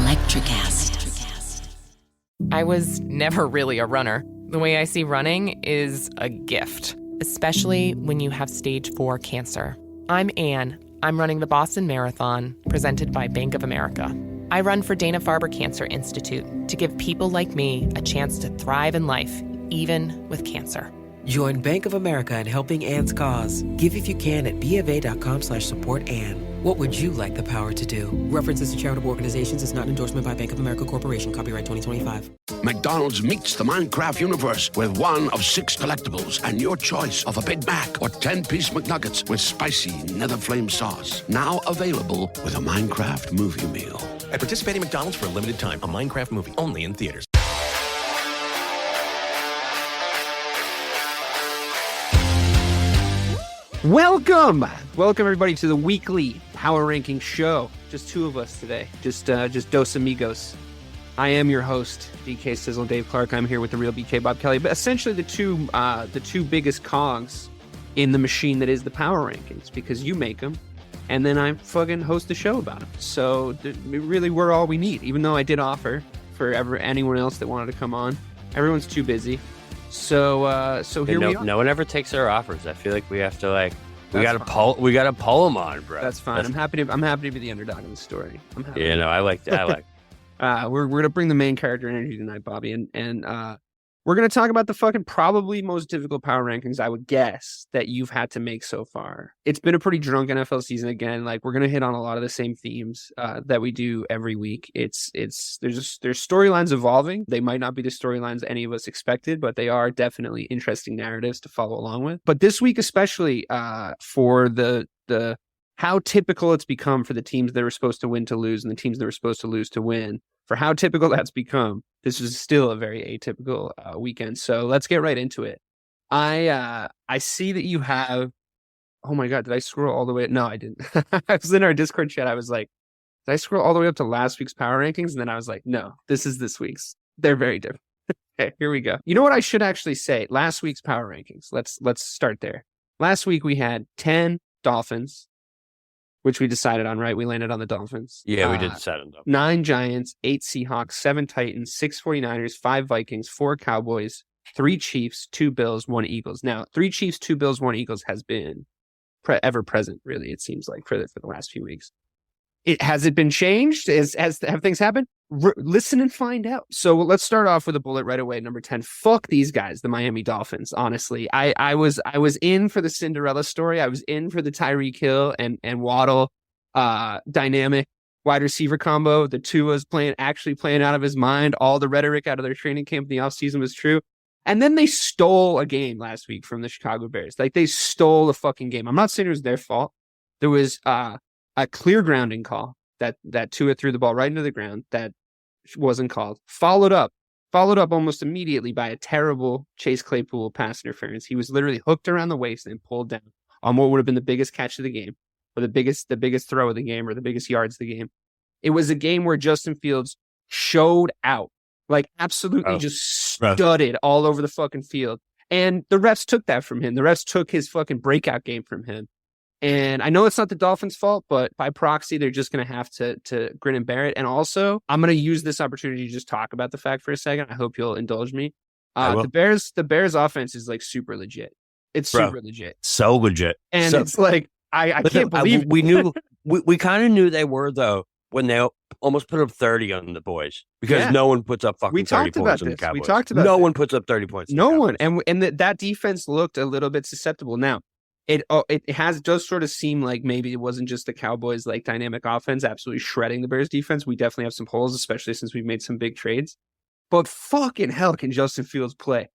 Electricast. I was never really a runner. The way I see running is a gift, especially when you have stage 4 cancer. I'm Anne. I'm running the Boston Marathon, presented by Bank of America. I run for Dana-Farber Cancer Institute to give people like me a chance to thrive in life, even with cancer. Join Bank of America in helping Anne's cause. Give if you can at BofA.com/supportAnne. What would you like the power to do? References to charitable organizations is not an endorsement by Bank of America Corporation. Copyright 2025. McDonald's meets the Minecraft universe with one of 6 collectibles and your choice of a Big Mac or 10-piece McNuggets with spicy Nether Flame sauce. Now available with a Minecraft movie meal. At participating McDonald's for a limited time. A Minecraft movie only in theaters. Welcome everybody to the weekly power ranking show. Just 2 of us today, just dos amigos. I am your host, DK Sizzle, Dave Clarke. I'm here with the real BK, Bob Kelly. But essentially, the two biggest cogs in the machine that is the power rankings, because you make them, and then I fucking host the show about them. So really, we're all we need. Even though I did offer for anyone else that wanted to come on, everyone's too busy. So here we are. No one ever takes our offers. I feel like we have to we gotta pull them on, bro. That's fine. I'm happy to be the underdog in the story. I'm happy. Yeah, no, I like that. We're gonna bring the main character energy tonight, Bobby, and we're gonna talk about the fucking probably most difficult power rankings I would guess that you've had to make so far. It's been a pretty drunk NFL season again. Like, we're gonna hit on a lot of the same themes that we do every week. There's storylines evolving. They might not be the storylines any of us expected, but they are definitely interesting narratives to follow along with. But this week, especially for the how typical it's become for the teams that were supposed to win to lose and the teams that were supposed to lose to win, for how typical that's become, this is still a very atypical weekend. So let's get right into it. I see that you have, oh my God, did I scroll all the way? No, I didn't. I was in our Discord chat. I was like, did I scroll all the way up to last week's power rankings? And then I was like, no, this is this week's. They're very different. Okay, here we go. You know what I should actually say? Last week's power rankings. Let's start there. Last week we had 10 Dolphins, which we decided on, right? We landed on the Dolphins. Yeah, we did decide on them. 9 Giants, 8 Seahawks, 7 Titans, 6 49ers, 5 Vikings, 4 Cowboys, 3 Chiefs, 2 Bills, 1 Eagles. Now, 3 Chiefs, 2 Bills, 1 Eagles has been ever present, really, it seems like, for the last few weeks. Has it been changed? Have things happened? Listen and find out. So let's start off with a bullet right away. Number 10. Fuck these guys, the Miami Dolphins. Honestly, I was in for the Cinderella story. I was in for the Tyreek Hill and Waddle dynamic wide receiver combo. The Tua's actually playing out of his mind. All the rhetoric out of their training camp in the offseason was true. And then they stole a game last week from the Chicago Bears. Like, they stole a fucking game. I'm not saying it was their fault. There was a clear grounding call that Tua threw the ball right into the ground that wasn't called. Followed up almost immediately by a terrible Chase Claypool pass interference. He was literally hooked around the waist and pulled down on what would have been the biggest catch of the game, or the biggest throw of the game, or the biggest yards of the game. It was a game where Justin Fields showed out, like absolutely just studded all over the fucking field. And the refs took that from him. The refs took his fucking breakout game from him. And I know it's not the Dolphins' fault, but by proxy, they're just going to have to grin and bear it. And also, I'm going to use this opportunity to just talk about the fact for a second. I hope you'll indulge me. The Bears offense is like super legit. It's super legit. So legit. And it's like, I can't believe we kind of knew they were, though, when they almost put up 30 on the boys, because no one puts up fucking 30 points on the Cowboys. We talked about no one puts up 30 points. No one. And that defense looked a little bit susceptible. Now, It does sort of seem like maybe it wasn't just the Cowboys' like dynamic offense absolutely shredding the Bears defense. We definitely have some holes, especially since we've made some big trades. But fucking hell, can Justin Fields play?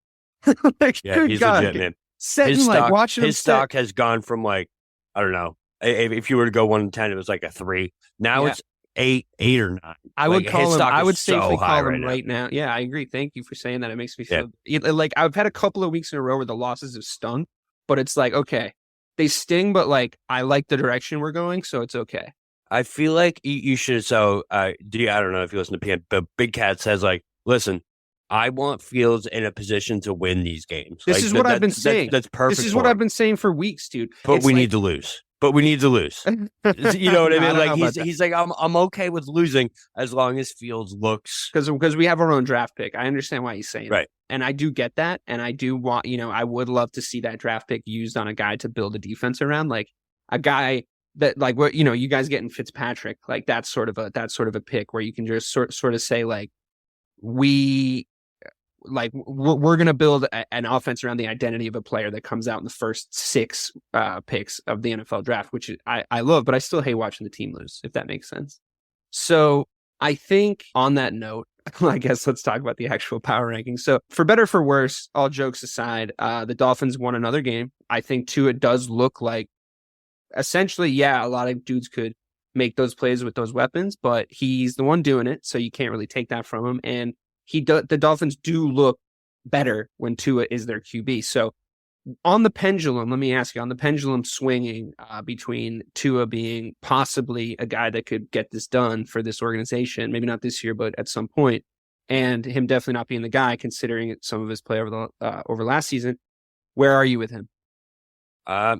He's God, legit, man. His stock has gone from, like, I don't know, if you were to go 1-10, it was like a 3. Now it's 8 or 9. I would call him. I would safely call him right now. Yeah, I agree. Thank you for saying that. It makes me feel like I've had a couple of weeks in a row where the losses have stung, but it's like, okay, they sting, but like, I like the direction we're going, so it's okay. I feel like you should. So, I don't know if you listen to PM, but Big Cat says, like, listen, I want Fields in a position to win these games. This is what I've been saying. That's perfect. This is what I've been saying for weeks, dude. But we need to lose. but we need to lose. You know what I mean? Like he's like, I'm okay with losing as long as Fields looks because we have our own draft pick. I understand why he's saying right. That. And I do get that. And I do want, I would love to see that draft pick used on a guy to build a defense around, like a guy that, like, what, you guys getting Fitzpatrick, like that's sort of a pick where you can just sort of say, like, we're going to build an offense around the identity of a player that comes out in the first 6 picks of the NFL draft, which I love, but I still hate watching the team lose, if that makes sense. So I think on that note, I guess let's talk about the actual power rankings. So for better or for worse, all jokes aside, the Dolphins won another game. I think too, it does look like essentially, yeah, a lot of dudes could make those plays with those weapons, but he's the one doing it. So you can't really take that from him. And the Dolphins do look better when Tua is their QB. So on the pendulum, let me ask you, on the pendulum swinging between Tua being possibly a guy that could get this done for this organization, maybe not this year, but at some point, and him definitely not being the guy, considering some of his play over last season, where are you with him?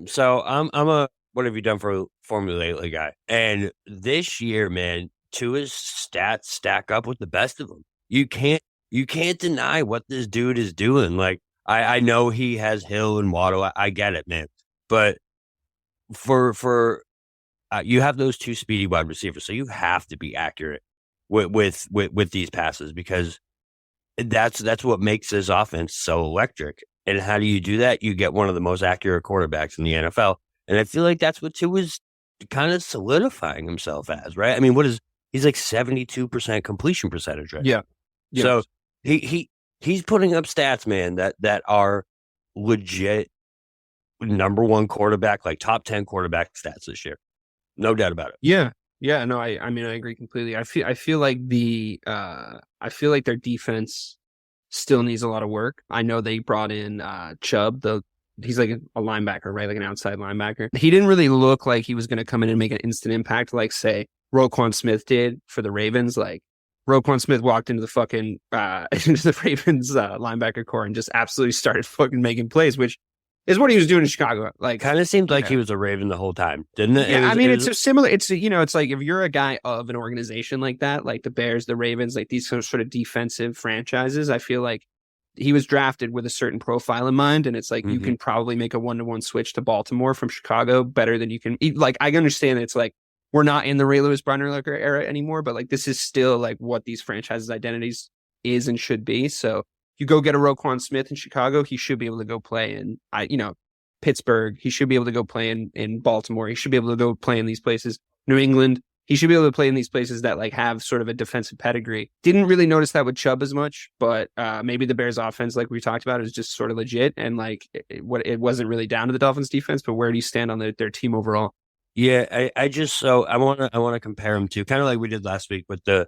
So I'm a what have you done for me lately guy, and this year, man, Tua's stats stack up with the best of them. You can't deny what this dude is doing. Like, I know he has Hill and Waddle. I get it, man. But for you have those 2 speedy wide receivers, so you have to be accurate with these passes, because that's what makes this offense so electric. And how do you do that? You get one of the most accurate quarterbacks in the NFL, and I feel like that's what Tua's kind of solidifying himself as, right? I mean, he's like 72% completion percentage, right? Yeah. So he's putting up stats, man, that are legit number 1 quarterback, like top 10 quarterback stats this year. No doubt about it. Yeah. Yeah. No, I mean, I agree completely. I feel like their defense still needs a lot of work. I know they brought in Chubb, he's like a linebacker, right? Like an outside linebacker. He didn't really look like he was going to come in and make an instant impact, like, say, Roquan Smith did for the Ravens. Like, Roquan Smith walked into the fucking into the Ravens linebacker core and just absolutely started fucking making plays, which is what he was doing in Chicago. Like, kind of seemed like he was a Raven the whole time, didn't it? Yeah, it's a similar. It's it's like if you're a guy of an organization like that, like the Bears, the Ravens, like these sort of defensive franchises. I feel like he was drafted with a certain profile in mind, and it's like you can probably make a 1-to-1 switch to Baltimore from Chicago better than you can. Like, I understand it's like, we're not in the Ray Lewis Barnerlucker era anymore, but like this is still like what these franchises' identities is and should be. So you go get a Roquan Smith in Chicago, he should be able to go play in Pittsburgh. He should be able to go play in Baltimore. He should be able to go play in these places. New England. He should be able to play in these places that like have sort of a defensive pedigree. Didn't really notice that with Chubb as much, but maybe the Bears offense, like we talked about, is just sort of legit, and like it wasn't really down to the Dolphins defense. But where do you stand on their team overall? Yeah, I want to compare them to kind of like we did last week with the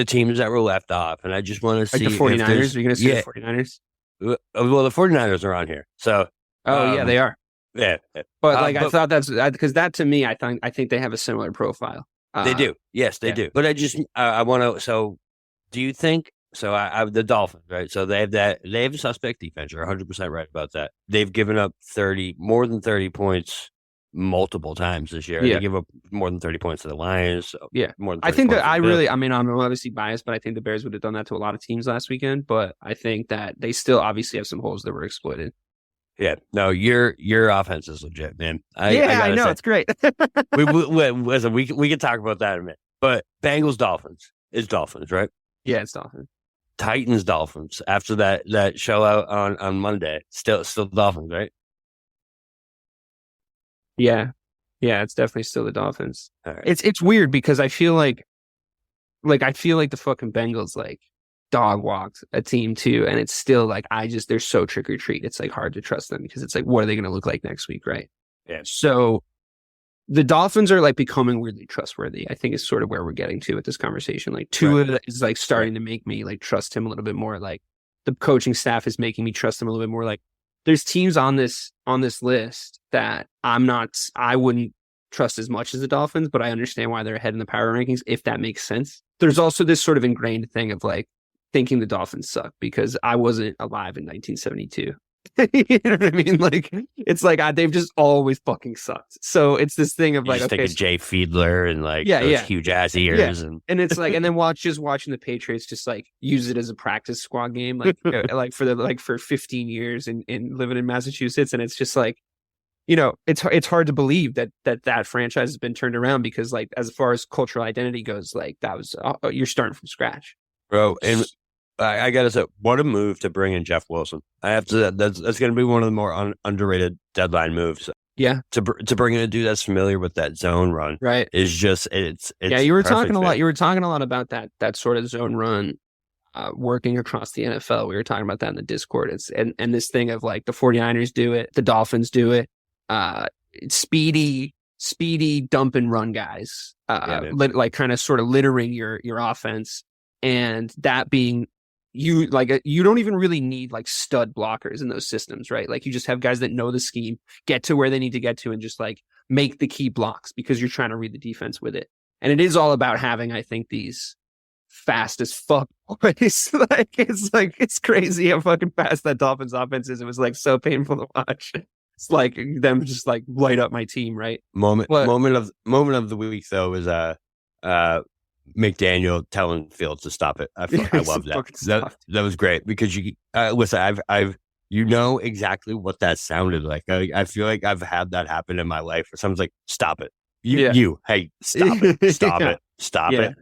teams that were left off, and I just want to see like the 49ers. Are you going to see the 49ers? Well, the 49ers are on here, so yeah, they are. Yeah, but I thought that's because that to me, I think they have a similar profile. They do, yes, they do. But I want to. So, do you think? So I the Dolphins, right? So they have a suspect defense. You're 100% right about that. They've given up more than 30 points multiple times this year. Yeah. They give up more than 30 points to the Lions. So yeah, more than I think that I'm obviously biased, but I think the Bears would have done that to a lot of teams last weekend. But I think that they still obviously have some holes that were exploited. Yeah, no, your offense is legit, man. I know, it's great. we can talk about that in a minute. But Bengals Dolphins is Dolphins, right? Yeah, it's Dolphins. Titans Dolphins after that show out on Monday, still Dolphins, right? Yeah, it's definitely still the Dolphins. All right. It's weird because I feel like the fucking Bengals like dog walked a team too, and it's still like they're so trick or treat. It's like hard to trust them because it's like, what are they going to look like next week, right? Yeah. So the Dolphins are like becoming weirdly trustworthy. I think is sort of where we're getting to with this conversation. Like Tua is like starting to make me like trust him a little bit more. Like the coaching staff is making me trust him a little bit more. Like there's teams on this list that I wouldn't trust as much as the Dolphins, but I understand why they're ahead in the power rankings, if that makes sense. There's also this sort of ingrained thing of like thinking the Dolphins suck because I wasn't alive in 1972. You know what I mean? Like, it's like they've just always fucking sucked. So it's this thing of You like, just okay, think of Jay Fiedler and like Yeah, those yeah. huge ass ears, and it's like, and then watching the Patriots just like use it as a practice squad game, like like for 15 years and living in Massachusetts, and it's just like, it's hard to believe that franchise has been turned around because like as far as cultural identity goes, like that was you're starting from scratch, bro. And I gotta say, what a move to bring in Jeff Wilson. I have to. That's gonna be one of the more underrated deadline moves. Yeah, to bring in a dude that's familiar with that zone run, right? Is just it's yeah. You were talking a fit. lot. You were talking a lot about that sort of zone run. Working across the NFL. We were talking about that in the Discord. And this thing of like the 49ers do it, the Dolphins do it, speedy dump and run guys, like kind of sort of littering your offense, and that being you don't even really need like stud blockers in those systems, right? Like you just have guys that know the scheme, get to where they need to get to, and just like make the key blocks because you're trying to read the defense with it. And it is all about having, I think, these fast as fuck boys. It's crazy how fucking fast that Dolphins offense is. It was like so painful to watch. It's like them just like light up my team, right? Moment of the week though was McDaniel telling Fields to stop it. I love that. That was great because you listen. I've exactly what that sounded like. I feel like I've had that happen in my life where someone's like, "Stop it, hey, stop it, stop it."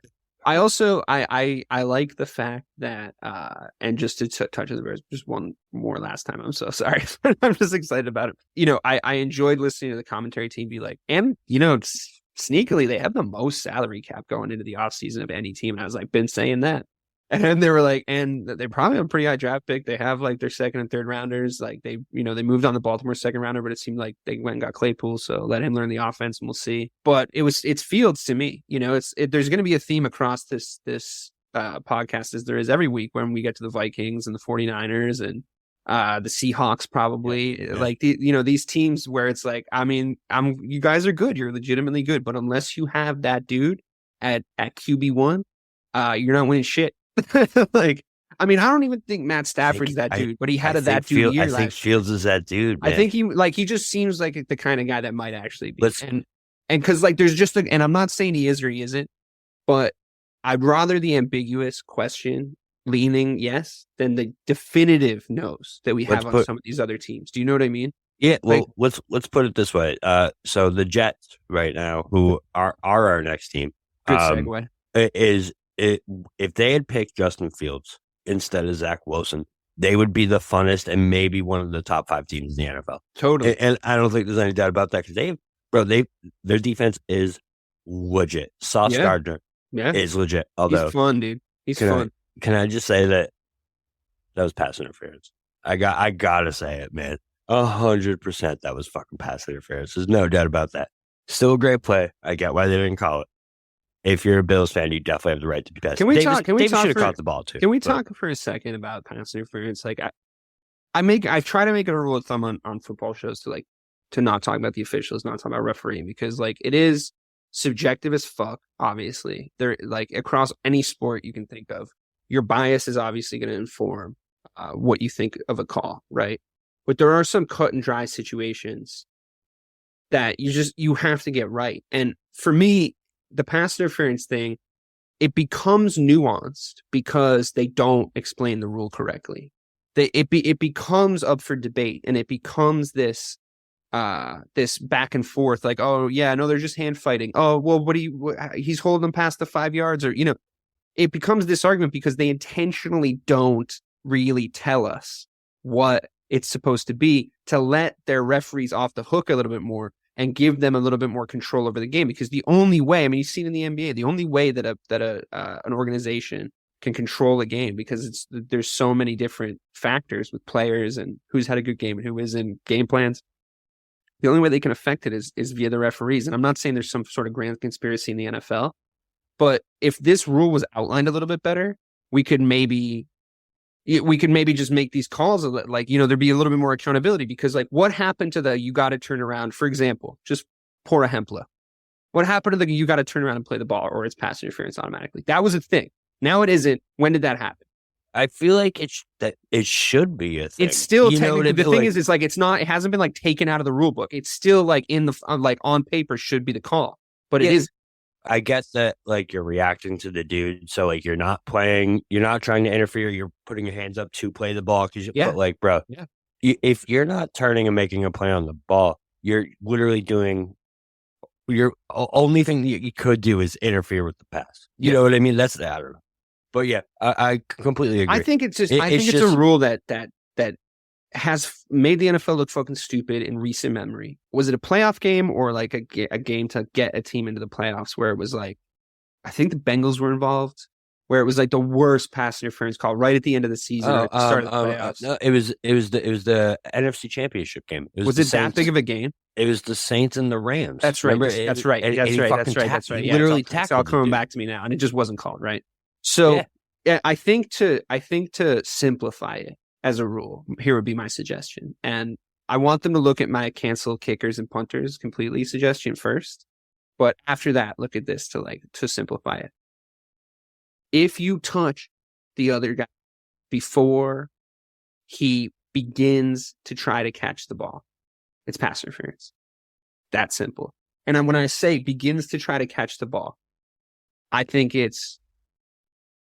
I also I like the fact that and just to touch on the Bears just one more last time. I'm so sorry. I'm just excited about it. I enjoyed listening to the commentary team be like, and sneakily they have the most salary cap going into the offseason of any team. And I was like, been saying that. And they were like, and they probably have a pretty high draft pick. They have like their second and third rounders. Like they moved on the Baltimore second rounder, but it seemed like they went and got Claypool. So let him learn the offense and we'll see. But it's Fields to me. There's going to be a theme across this podcast as there is every week when we get to the Vikings and the 49ers and the Seahawks probably. Yeah. Like these teams where it's like, I mean, you guys are good. You're legitimately good. But unless you have that dude at QB1, you're not winning shit. Like, I mean, I don't even think Matt Stafford's that dude, but he had that dude year I think Fields is that dude, man. I think he just seems like the kind of guy that might actually be. And because like there's just and I'm not saying he is or he isn't, but I'd rather the ambiguous question leaning yes than the definitive no's that we have on some of these other teams. Do you know what I mean? Yeah, well, let's put it this way. So the Jets right now, who are our next team, good segue, if they had picked Justin Fields instead of Zach Wilson, they would be the funnest and maybe one of the top 5 teams in the NFL. Totally. And I don't think there's any doubt about that because their defense is legit. Sauce Gardner is legit. Although he's fun, dude. He's fun. Can I just say that was pass interference? I gotta say it, man. 100% that was fucking pass interference. There's no doubt about that. Still a great play. I get why they didn't call it. If you're a Bills fan, you definitely have the right to be pissed. Davis should have caught the ball too. Can we talk for a second about pass interference? Like I try to make it a rule of thumb on football shows to not talk about the officials, not talk about refereeing, because like it is subjective as fuck. Obviously, they're like across any sport you can think of. Your bias is obviously going to inform what you think of a call, right? But there are some cut and dry situations that you have to get right. And for me, the pass interference thing, it becomes nuanced because they don't explain the rule correctly. It becomes up for debate, and it becomes this back and forth. Like, oh yeah, no, they're just hand fighting. Oh well, he's holding them past the 5 yards, or it becomes this argument because they intentionally don't really tell us what it's supposed to be to let their referees off the hook a little bit more and give them a little bit more control over the game. Because the only way, I mean, you see it in the NBA, the only way that an organization can control a game, because there's so many different factors with players and who's had a good game and who isn't, game plans. The only way they can affect it is via the referees. And I'm not saying there's some sort of grand conspiracy in the NFL, but if this rule was outlined a little bit better, we could maybe just make these calls like, there'd be a little bit more accountability. Because like, what happened to you got to turn around, for example, just Pora Hempla. What happened to you got to turn around and play the ball, or it's pass interference automatically? That was a thing. Now it isn't. When did that happen? I feel like it should be a thing. It's still You know what technically I the mean? thing Like, is like it's not. It hasn't been like taken out of the rule book. It's still like in the like on paper should be the call, but it Yeah. is. I guess that like you're reacting to the dude, so like you're not trying to interfere. You're putting your hands up to play the ball but like, bro, Yeah. if you're not turning and making a play on the ball, you're literally doing. Your only thing that you could do is interfere with the pass. You know what I mean? That's I don't know, but yeah, I completely agree. I think it's just. It- I think it's it's just- a rule that has made the NFL look fucking stupid in recent memory. Was it a playoff game or like a game to get a team into the playoffs where it was like, I think the Bengals were involved, where it was like the worst pass interference call right at the end of the season or at the start of the playoffs. No, it was the NFC Championship game. Was it that big of a game? It was the Saints and the Rams. That's right. Remember? That's right. And That's he right. fucking That's right. he Yeah, literally it's all tackled the coming dude. back to me now, and it just wasn't called right. So yeah, I think to simplify it as a rule, here would be my suggestion, and I want them to look at my cancel kickers and punters completely suggestion first, but after that, look at this to simplify it. If you touch the other guy before he begins to try to catch the ball, it's pass interference. That simple. And when I say begins to try to catch the ball, I think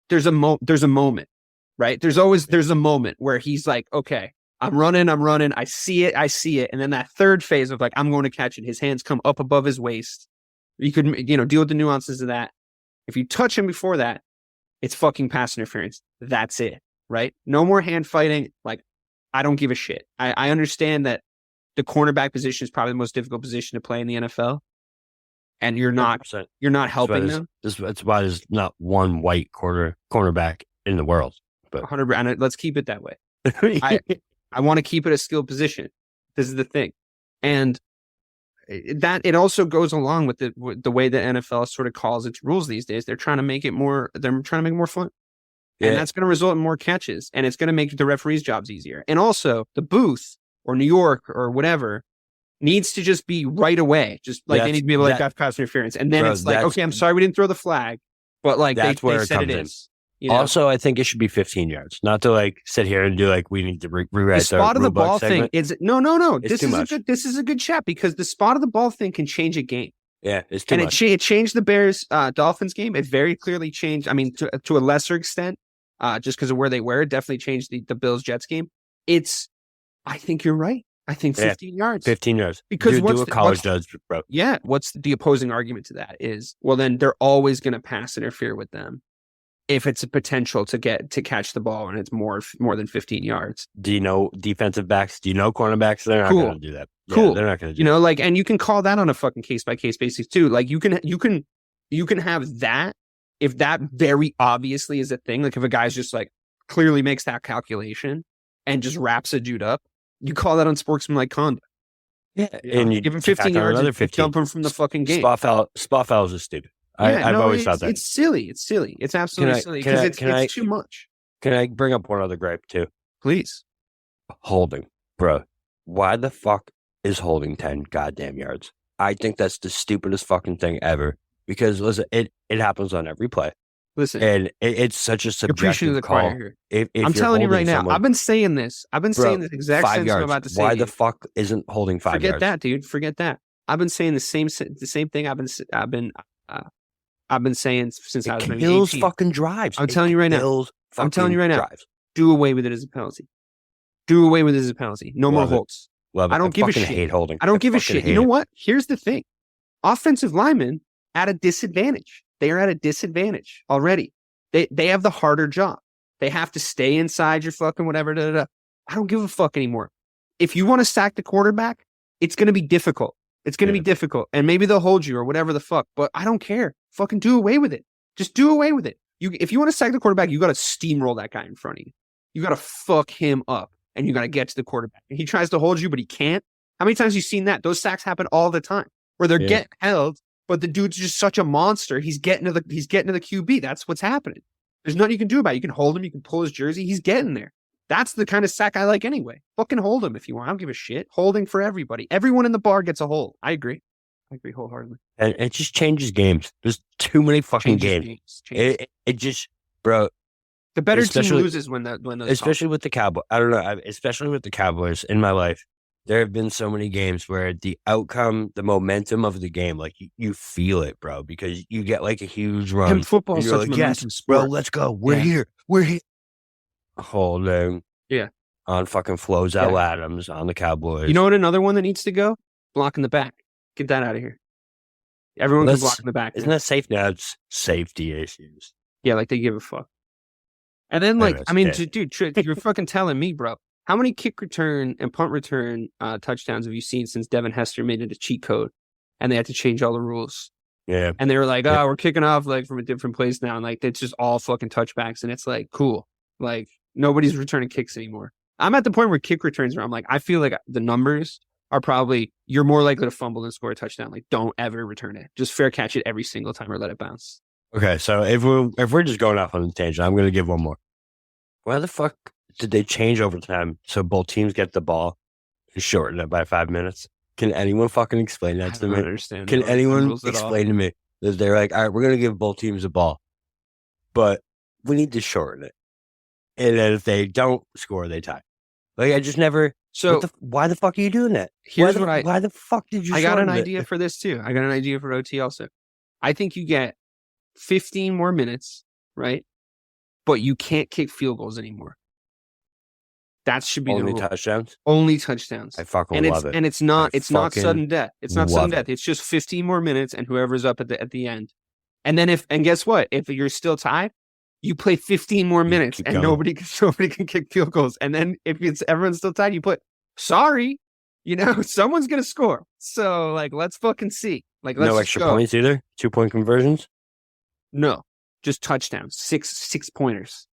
there's a moment, right? There's a moment where he's like, okay, I'm running. I see it. And then that third phase of like, I'm going to catch it. His hands come up above his waist. You could, deal with the nuances of that. If you touch him before that, it's fucking pass interference. That's it, right? No more hand fighting. Like, I don't give a shit. I understand that the cornerback position is probably the most difficult position to play in the NFL. And you're not 100%. helping them. That's why there's not one white cornerback in the world. But 100%. And let's keep it that way. I want to keep it a skilled position. This is the thing. And that it also goes along with the way the NFL sort of calls its rules these days. They're trying to make it more fun. And that's going to result in more catches, and it's going to make the referees' jobs easier. And also, the booth or New York or whatever needs to just be right away. Just like they need to be able to have pass interference. And then it's like, okay, I'm sorry we didn't throw the flag, but like they said it is. Also, I think it should be 15 yards, not to like sit here and do like we need to rewrite the spot of the ball segment. thing is no. It's too much. This is a good chat because the spot of the ball thing can change a game. Yeah, it's too much. It changed the Bears Dolphins game. It very clearly changed. I mean, to a lesser extent, just because of where they were, it definitely changed the Bills Jets game. I think you're right. I think 15 yards. 15 yards. Because do a college judge, bro. Yeah. What's the opposing argument to that is, well, then they're always going to pass interfere with them if it's a potential to catch the ball and it's more than 15 yards. Do you know defensive backs? Do you know cornerbacks? They're not going to do that. Cool. They're not going to do like, and you can call that on a fucking case by case basis too. Like you can have that if that very obviously is a thing. Like if a guy's just like clearly makes that calculation and just wraps a dude up, you call that unsportsmanlike conduct. Yeah. And you give him 15 yards another 15. Dump him from the fucking game. Spot fouls are stupid. I've always thought that. It's silly. It's absolutely silly because it's too much. Can I bring up one other gripe too? Please. Holding. Bro, why the fuck is holding 10 goddamn yards? I think that's the stupidest fucking thing ever. Because listen, it happens on every play. Listen, and it's such a subjective call. If I'm telling you right now, I've been saying this. I've been saying this exact same thing I'm about to say. Why the fuck isn't holding 5 yards? Forget that, dude. Forget that. I've been saying the same thing. I've been saying since I was maybe 18. Kills fucking drives. I'm telling you right now. I'm telling you right now. Do away with it as a penalty. Do away with it as a penalty. No more holds. Love it. I don't give a shit. Hate holding. I don't give a shit. You know what? Here's the thing. Offensive linemen at a disadvantage. They are at a disadvantage already. They have the harder job. They have to stay inside your fucking whatever. I don't give a fuck anymore. If you want to sack the quarterback, it's going to be difficult. It's going to be difficult. And maybe they'll hold you or whatever the fuck. But I don't care. Fucking do away with it. Just do away with it. If you want to sack the quarterback, you got to steamroll that guy in front of you. You got to fuck him up. And you got to get to the quarterback. And he tries to hold you, but he can't. How many times have you seen that? Those sacks happen all the time where they're getting held, but the dude's just such a monster. He's getting to the QB. That's what's happening. There's nothing you can do about it. You can hold him. You can pull his jersey. He's getting there. That's the kind of sack I like anyway. Fucking hold him if you want. I don't give a shit. Holding for everybody. Everyone in the bar gets a hold. I agree wholeheartedly. And it just changes games. There's too many fucking games. It just, bro, The better team Especially- loses when those especially with the Cowboys. I don't know. Especially with the Cowboys in my life, there have been so many games where the outcome, the momentum of the game, like you feel it, bro, because you get like a huge run. And football and is you're such a like, momentum yes, sport. bro, let's go. We're Yeah. here. We're here. Holding. Yeah. On fucking Flozo Yeah. Adams on the Cowboys. You know what? Another one that needs to go, blocking the back. Get that out of here. Everyone can block in the back. Isn't that safe now? It's safety issues. Yeah, like they give a fuck. And then, like, that's I mean, it. dude, you're fucking telling me, bro. How many kick return and punt return touchdowns have you seen since Devin Hester made it a cheat code and they had to change all the rules? Yeah. And they were like, Yeah. we're kicking off like from a different place now. And like, it's just all fucking touchbacks. And it's like, cool. Like, nobody's returning kicks anymore. I'm at the point where kick returns where I'm like, I feel like the numbers are probably, you're more likely to fumble than score a touchdown. Like, don't ever return it. Just fair catch it every single time or let it bounce. Okay, so if we're just going off on the tangent, I'm going to give one more. Why the fuck did they change overtime so both teams get the ball and shorten it by 5 minutes? Can anyone fucking explain that to I me? don't understand. Can the anyone rules at all. explain to me that they're like, all right, we're going to give both teams the ball, but we need to shorten it. And then if they don't score, they tie. Like, I just never. So Why the fuck are you doing that? here's Why the fuck did you? I got an shorten it? idea for this too. I got an idea for OT also. I think you get 15 more minutes, right? But you can't kick field goals anymore. That should be Only the rule. touchdowns. Only touchdowns. I fucking And love it's it. and it's not fucking sudden death. It's not sudden love death. it. It's just 15 more minutes and whoever's up at the end. And then guess what? If you're still tied, you play 15 more minutes keep and going. nobody can kick field goals. And then if everyone's still tied, you put sorry, someone's gonna score. So like let's fucking see. Like let's No just extra go. points either. 2-point conversions. No, just touchdowns. Six pointers.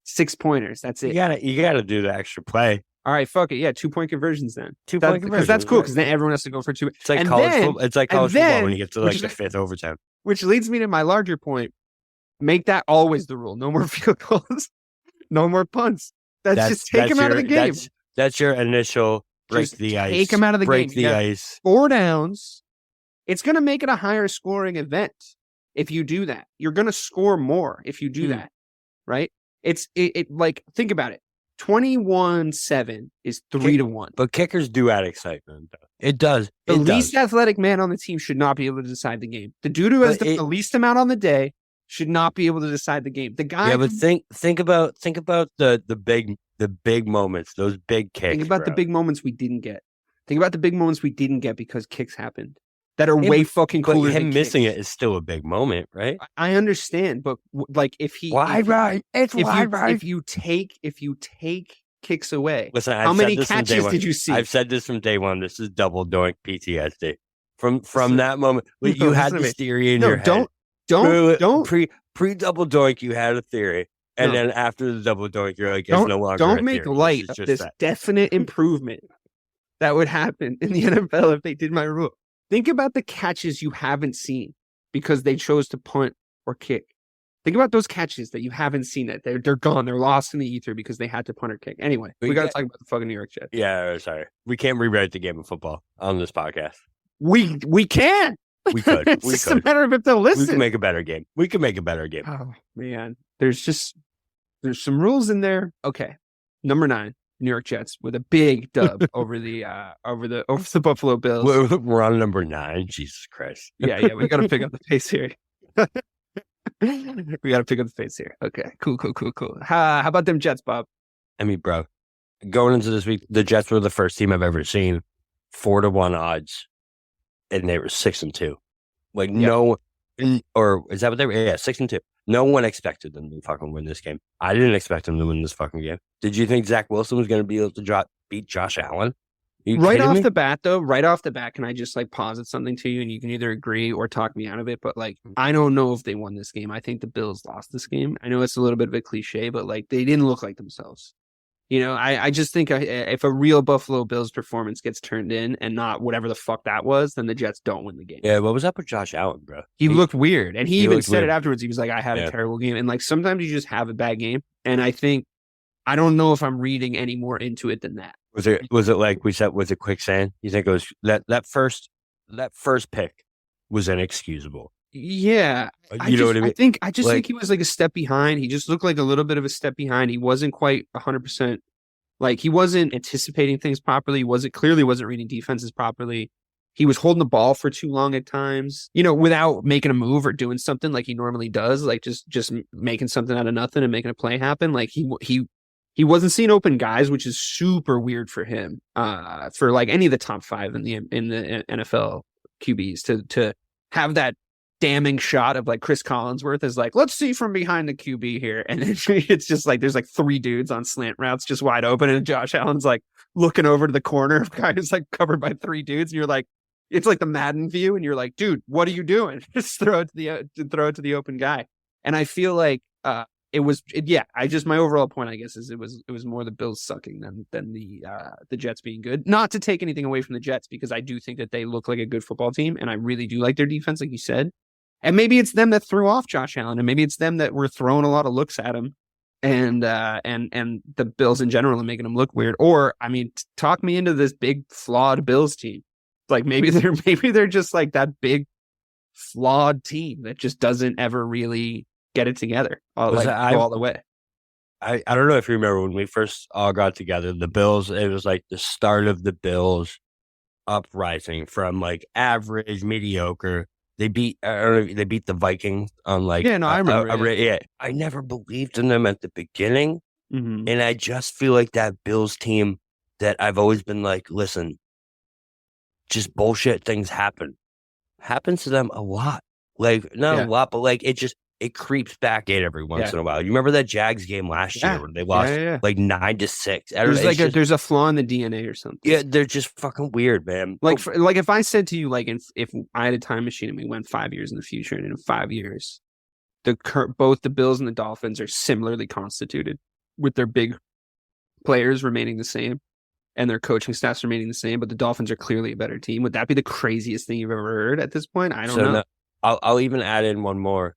6 pointers. That's it. You gotta do the extra play. All right, fuck it. Yeah, 2-point conversions then. 2-point Because that's conversions, cool. right. Because then everyone has to go for two. It's like And college then- football. It's like and college football then- when you get to which like is- the fifth overtime. Which leads me to my larger point. Make that always the rule. No more field goals. No more punts. Just take them out of the game. That's your initial break Just the ice. take 'em out of the break game. the You gotta- ice. 4 downs. It's going to make it a higher scoring event if you do that. You're going to score more if you do that, right? It's like, think about it. 21-7 is 3-1. But kickers do add excitement. Though. It does. The It least does. athletic man on the team should not be able to decide the game. The dude who has But the least amount on the day should not be able to decide the game. The guy Yeah, but think about the big moments, those big kicks. think about the bro. big moments we didn't get. Think about the big moments we didn't get because kicks happened that are Yeah, way fucking But cooler. him than missing kicks. it is still a big moment, right? I understand, but like if he Wide if, right. It's if wide you right. if you take kicks away, Listen, how I've many said this from day catches one. did you see? I've said this from day one. This is double doink PTSD. From that moment, No, you had listen to this me. theory in No, your head. don't pre double doink. You had a theory, and No. then after the double doink, you're like, it's no longer. don't a make theory. light It's of just this that. definite improvement that would happen in the NFL if they did my rule. Think about the catches you haven't seen because they chose to punt or kick. Think about those catches that you haven't seen. It they're gone. They're lost in the ether because they had to punt or kick. Anyway, we got to talk about the fucking New York Jets. Yeah, sorry, we can't rewrite the game of football on this podcast. We can. We could. It's We just could. a matter of if they'll We listen. can make a better game. We can make a better game. Oh man, there's some rules in there. Okay, number 9, New York Jets with a big dub over the Buffalo Bills. We're on number 9. Jesus Christ. Yeah, we got to pick up the pace here. We got to pick up the pace here. Okay, cool. How about them Jets, Bob? I mean, bro, going into this week, the Jets were the first team I've ever seen 4-1 odds, and they were 6-2. Like or is that what they were? Yeah, 6-2. No one expected them to fucking win this game. I didn't expect them to win this fucking game. Did you think Zach Wilson was going to be able to beat Josh Allen? Right off the bat, can I just like posit something to you and you can either agree or talk me out of it? But like, I don't know if they won this game. I think the Bills lost this game. I know it's a little bit of a cliche, but like they didn't look like themselves. I just think if a real Buffalo Bills performance gets turned in and not whatever the fuck that was, then the Jets don't win the game. Yeah, what was up with Josh Allen, bro? He looked weird. And he even looked said weird. it afterwards. He was like, I had Yeah. a terrible game. And like, sometimes you just have a bad game. And I don't know if I'm reading any more into it than that. Was it like we said, was it quicksand? You think it was that first pick was inexcusable. Yeah. You know what I mean? I just think he was like a step behind. He just looked like a little bit of a step behind. He wasn't quite 100%. Like, he wasn't anticipating things properly. He clearly wasn't reading defenses properly. He was holding the ball for too long at times, without making a move or doing something like he normally does, like just making something out of nothing and making a play happen. Like he wasn't seeing open guys, which is super weird for him, for like any of the top 5 in the NFL QBs to have that damning shot of like Chris Collinsworth is like, let's see from behind the QB here. And it's just like, there's like 3 dudes on slant routes just wide open. And Josh Allen's like looking over to the corner, guy who's like covered by 3 dudes. And you're like, it's like the Madden view. And you're like, dude, what are you doing? Just throw it to the open guy. And I feel like, my overall point, I guess, is it was more the Bills sucking than the Jets being good. Not to take anything away from the Jets, because I do think that they look like a good football team. And I really do like their defense, like you said. And maybe it's them that threw off Josh Allen, and maybe it's them that were throwing a lot of looks at him, and the Bills in general and making them look weird. Or, I mean, talk me into this big flawed Bills team. Like maybe they're just like that big flawed team that just doesn't ever really get it together all the way. I don't know if you remember when we first all got together, the Bills. It was like the start of the Bills uprising from like average, mediocre. They beat the Vikings on like I remember. I never believed in them at the beginning, and I just feel like that Bills team that I've always been like, listen, just bullshit things happens to them a lot. Like not a lot, but like it creeps back in every once in a while. You remember that Jags game last year when they lost like 9-6? There's a flaw in the DNA or something. Yeah, they're just fucking weird, man. Like if I said to you, like if I had a time machine and we went 5 years in the future, and in 5 years, both the Bills and the Dolphins are similarly constituted, with their big players remaining the same and their coaching staffs remaining the same, but the Dolphins are clearly a better team. Would that be the craziest thing you've ever heard at this point? I don't know. No, I'll even add in one more.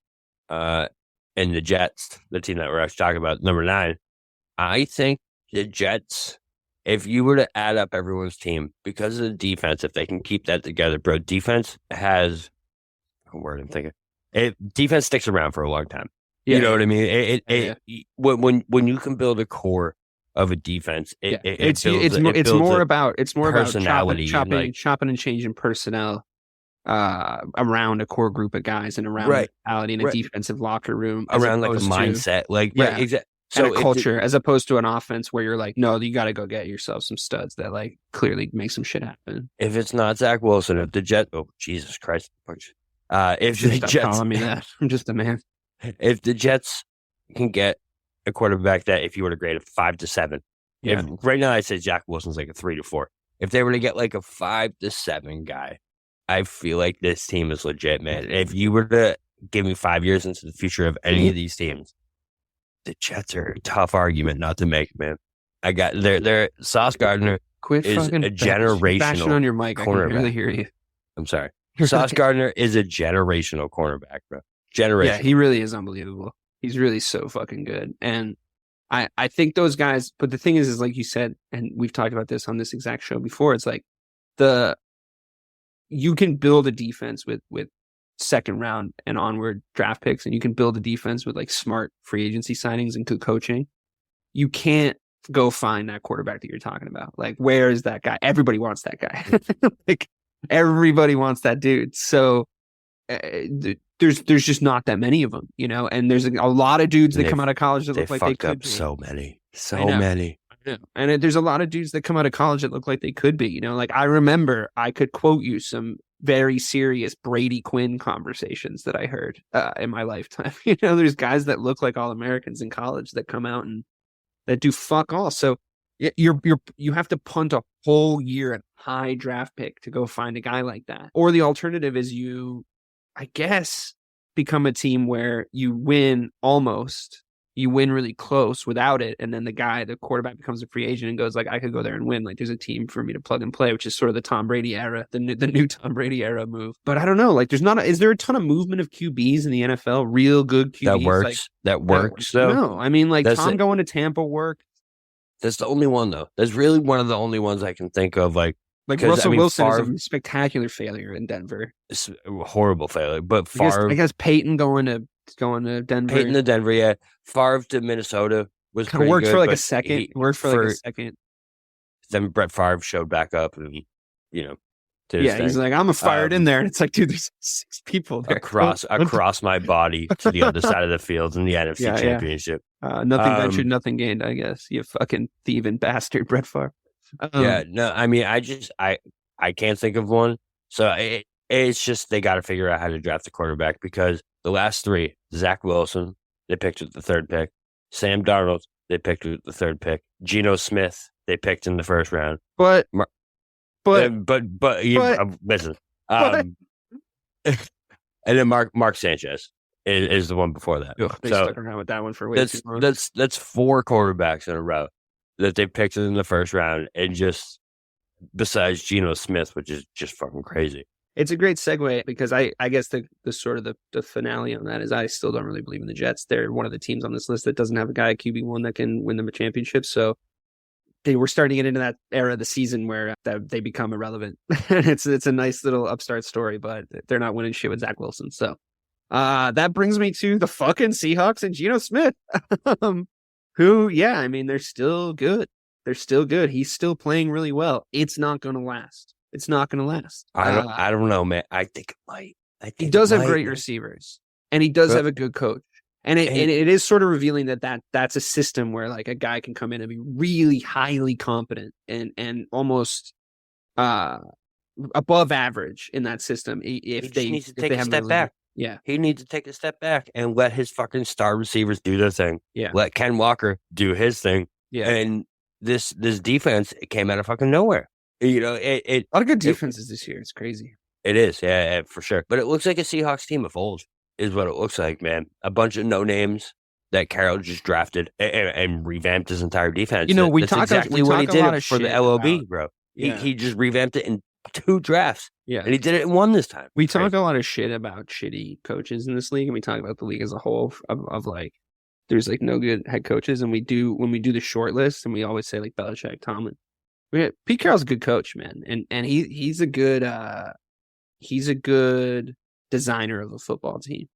And the Jets, the team that we're actually talking about, number 9, I think the Jets, if you were to add up everyone's team, because of the defense, if they can keep that together, bro, defense has a word I'm thinking. Defense sticks around for a long time. You know what I mean? When you can build a core of a defense, it's more about personality, chopping and changing personnel around a core group of guys and around mentality in a defensive locker room, around like a mindset, exactly. So a culture, as opposed to an offense where you're like, no, you got to go get yourself some studs that like clearly make some shit happen. If it's not Zach Wilson, if the Jets, oh Jesus Christ, if the Jets, calling me that, I'm just a man. If the Jets can get a quarterback that, if you were to grade a 5 to 7, if right now I say Zach Wilson's like a 3 to 4. If they were to get like a 5 to 7 guy, I feel like this team is legit, man. If you were to give me 5 years into the future of any of these teams, the Jets are a tough argument not to make, man. I got their Sauce Gardner is a generational bashing on your mic. I can really hear you. I'm sorry. Sauce Gardner is a generational cornerback, bro. Generational. Yeah, he really is unbelievable. He's really so fucking good. And I think those guys, but the thing is like you said, and we've talked about this on this exact show before, it's like you can build a defense with second round and onward draft picks, and you can build a defense with like smart free agency signings and good coaching. You can't go find that quarterback that you're talking about. Like, where is that guy? Everybody wants that guy. Like, everybody wants that dude. So there's just not that many of them, and there's a lot of dudes that come out of college that look like they could be. So many. And there's a lot of dudes that come out of college that look like they could be, like I remember I could quote you some very serious Brady Quinn conversations that I heard in my lifetime. There's guys that look like All-Americans in college that come out and that do fuck all. So you have to punt a whole year at high draft pick to go find a guy like that. Or the alternative is you, I guess, become a team where you win really close without it, and then the quarterback becomes a free agent and goes like, I could go there and win. Like, there's a team for me to plug and play, which is sort of the Tom Brady era, the new Tom Brady era move. But I don't know, like is there a ton of movement of QBs in the NFL? Real good QBs that works. Though. No, I mean, like Tom going to Tampa worked. That's the only one though. That's really one of the only ones I can think of. Like Like 'Cause, Russell I mean, Wilson is Favre- a spectacular failure in Denver. It's a horrible failure. But I guess Favre, Peyton going to Denver. Peyton to Denver, yeah. Favre to Minnesota was Kind of pretty worked good, for like a but second. he- Worked for like a second. Then Brett Favre showed back up and, you know, did his Yeah, he's thing. like, I'm a fired in there. And it's like, dude, there's 6 people there. across my body to the other side of the field in the NFC Yeah, yeah. Championship. Nothing ventured, nothing gained, I guess. You fucking thieving bastard, Brett Favre. Yeah, no, I mean, I can't think of one. So it's just they got to figure out how to draft a quarterback because the last 3, Zach Wilson, they picked with the 3rd pick. Sam Darnold, they picked with the 3rd pick. Geno Smith, they picked in the 1st round. But Listen. And then Mark Sanchez is the one before that. they So stuck around with that one for way too long. that's 4 quarterbacks in a row that they picked in the 1st round, and just besides Geno Smith, which is just fucking crazy. It's a great segue because I guess the sort of the finale on that is I still don't really believe in the Jets. They're one of the teams on this list that doesn't have a guy at QB1 that can win them a championship. So they were starting to get into that era of the season where they become irrelevant. And it's a nice little upstart story, but they're not winning shit with Zach Wilson. So that brings me to the fucking Seahawks and Geno Smith, who, yeah, I mean, they're still good. They're still good. He's still playing really well. It's not going to last. It's not going to last. I don't know, man. I think it might. He does have great receivers, and he does have a good coach. And it is sort of revealing that's a system where like a guy can come in and be really highly competent and almost above average in that system if they needs to take a have step back. Yeah, He needs to take a step back and let his fucking star receivers do their thing. Yeah. Let Ken Walker do his thing. Yeah. And this defense, it came out of fucking nowhere. You know, a lot of good defenses this year. It's crazy. It is, yeah, for sure. But it looks like a Seahawks team of old is what it looks like, man. A bunch of no names that Carroll just drafted and revamped his entire defense. You know, That's exactly what he did for the LOB, bro. Yeah. He just revamped it in 2 drafts. Yeah. And he did it in 1 this time. We talk a lot of shit about shitty coaches in this league, and we talk about the league as a whole of like there's like no good head coaches, and when we do the short list, and we always say like Belichick, Tomlin. Pete Carroll's a good coach, man, and he's a good designer of a football team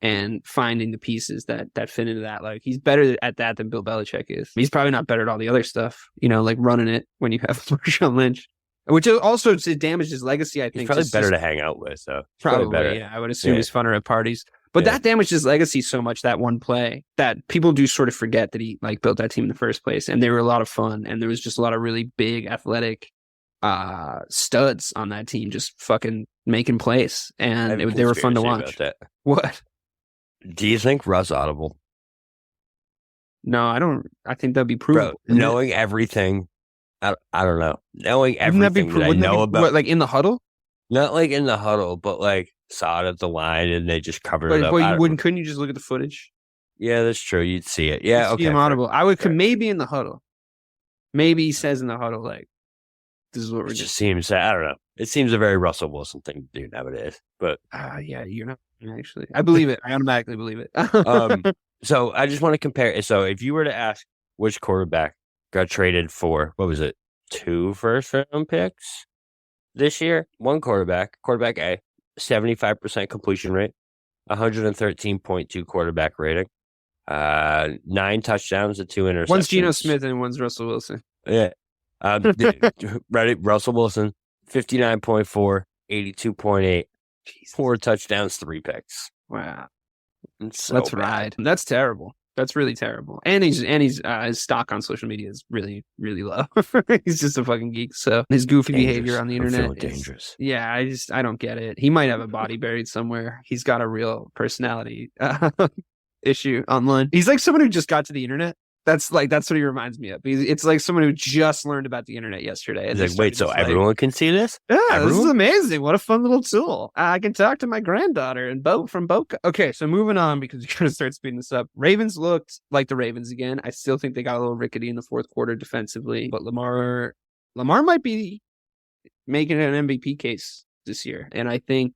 and finding the pieces that fit into that. Like he's better at that than Bill Belichick is. He's probably not better at all the other stuff, you know, like running it when you have Marshawn Lynch, which also damaged his legacy. I think He's probably better to hang out with, though. Probably better. Yeah, I would assume he's funner at parties. But that damaged his legacy so much, that one play, that people do sort of forget that he like built that team in the first place. And they were a lot of fun. And there was just a lot of really big athletic studs on that team just fucking making plays. And they were fun to watch. What? Do you think Russ audible? No, I don't. I think that'd be provable. Bro, knowing everything, I don't know. Knowing everything that I know about. What, like in the huddle? Not like in the huddle, but like saw it at the line and they just covered it up. But couldn't you just look at the footage? Yeah, that's true. You'd see it. Yeah, okay. See him audible. I would maybe in the huddle. Maybe he says in the huddle, like, this is what we're just seems, I don't know. It seems a very Russell Wilson thing to do nowadays. But yeah, you're not actually. I believe it. I automatically believe it. So I just want to compare. So if you were to ask which quarterback got traded for, what was it, 2 first-round picks this year? One quarterback A, 75% completion rate, 113.2 quarterback rating, 9 touchdowns and 2 interceptions. One's Geno Smith and one's Russell Wilson. Yeah. Ready? Russell Wilson, 59.4, 82.8, 4 touchdowns, 3 picks. Wow. So that's bad. right. That's terrible. That's really terrible. And his stock on social media is really, really low. He's just a fucking geek. So his goofy behavior on the internet is dangerous. Yeah, I don't get it. He might have a body buried somewhere. He's got a real personality issue online. He's like someone who just got to the internet. That's what he reminds me of. It's like someone who just learned about the internet yesterday. And like, wait, so everyone can see this? Yeah, everyone? This is amazing. What a fun little tool. I can talk to my granddaughter and from Boca. Okay, so moving on because we're going to start speeding this up. Ravens looked like the Ravens again. I still think they got a little rickety in the fourth quarter defensively, but Lamar might be making an MVP case this year. And I think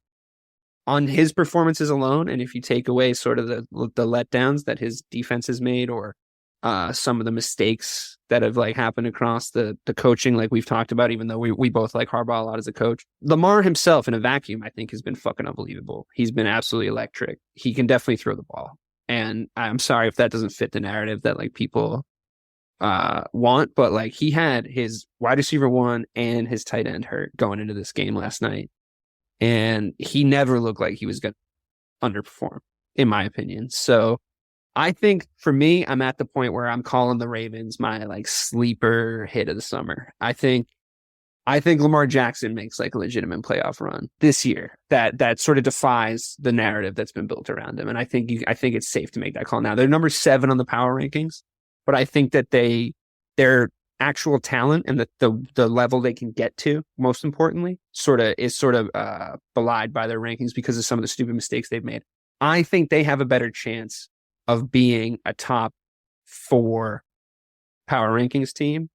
on his performances alone, and if you take away sort of the letdowns that his defense has made or some of the mistakes that have like happened across the coaching, like we've talked about, even though we both like Harbaugh a lot as a coach. Lamar himself in a vacuum, I think, has been fucking unbelievable. He's been absolutely electric. He can definitely throw the ball. And I'm sorry if that doesn't fit the narrative that like people want, but like he had his wide receiver 1 and his tight end hurt going into this game last night. And he never looked like he was going to underperform, in my opinion. So I think for me, I'm at the point where I'm calling the Ravens my like sleeper hit of the summer. I think Lamar Jackson makes like a legitimate playoff run this year that sort of defies the narrative that's been built around him. And I think it's safe to make that call now. They're number 7 on the power rankings, but I think that their actual talent and the level they can get to, most importantly, is belied by their rankings because of some of the stupid mistakes they've made. I think they have a better chance of being a top 4 power rankings team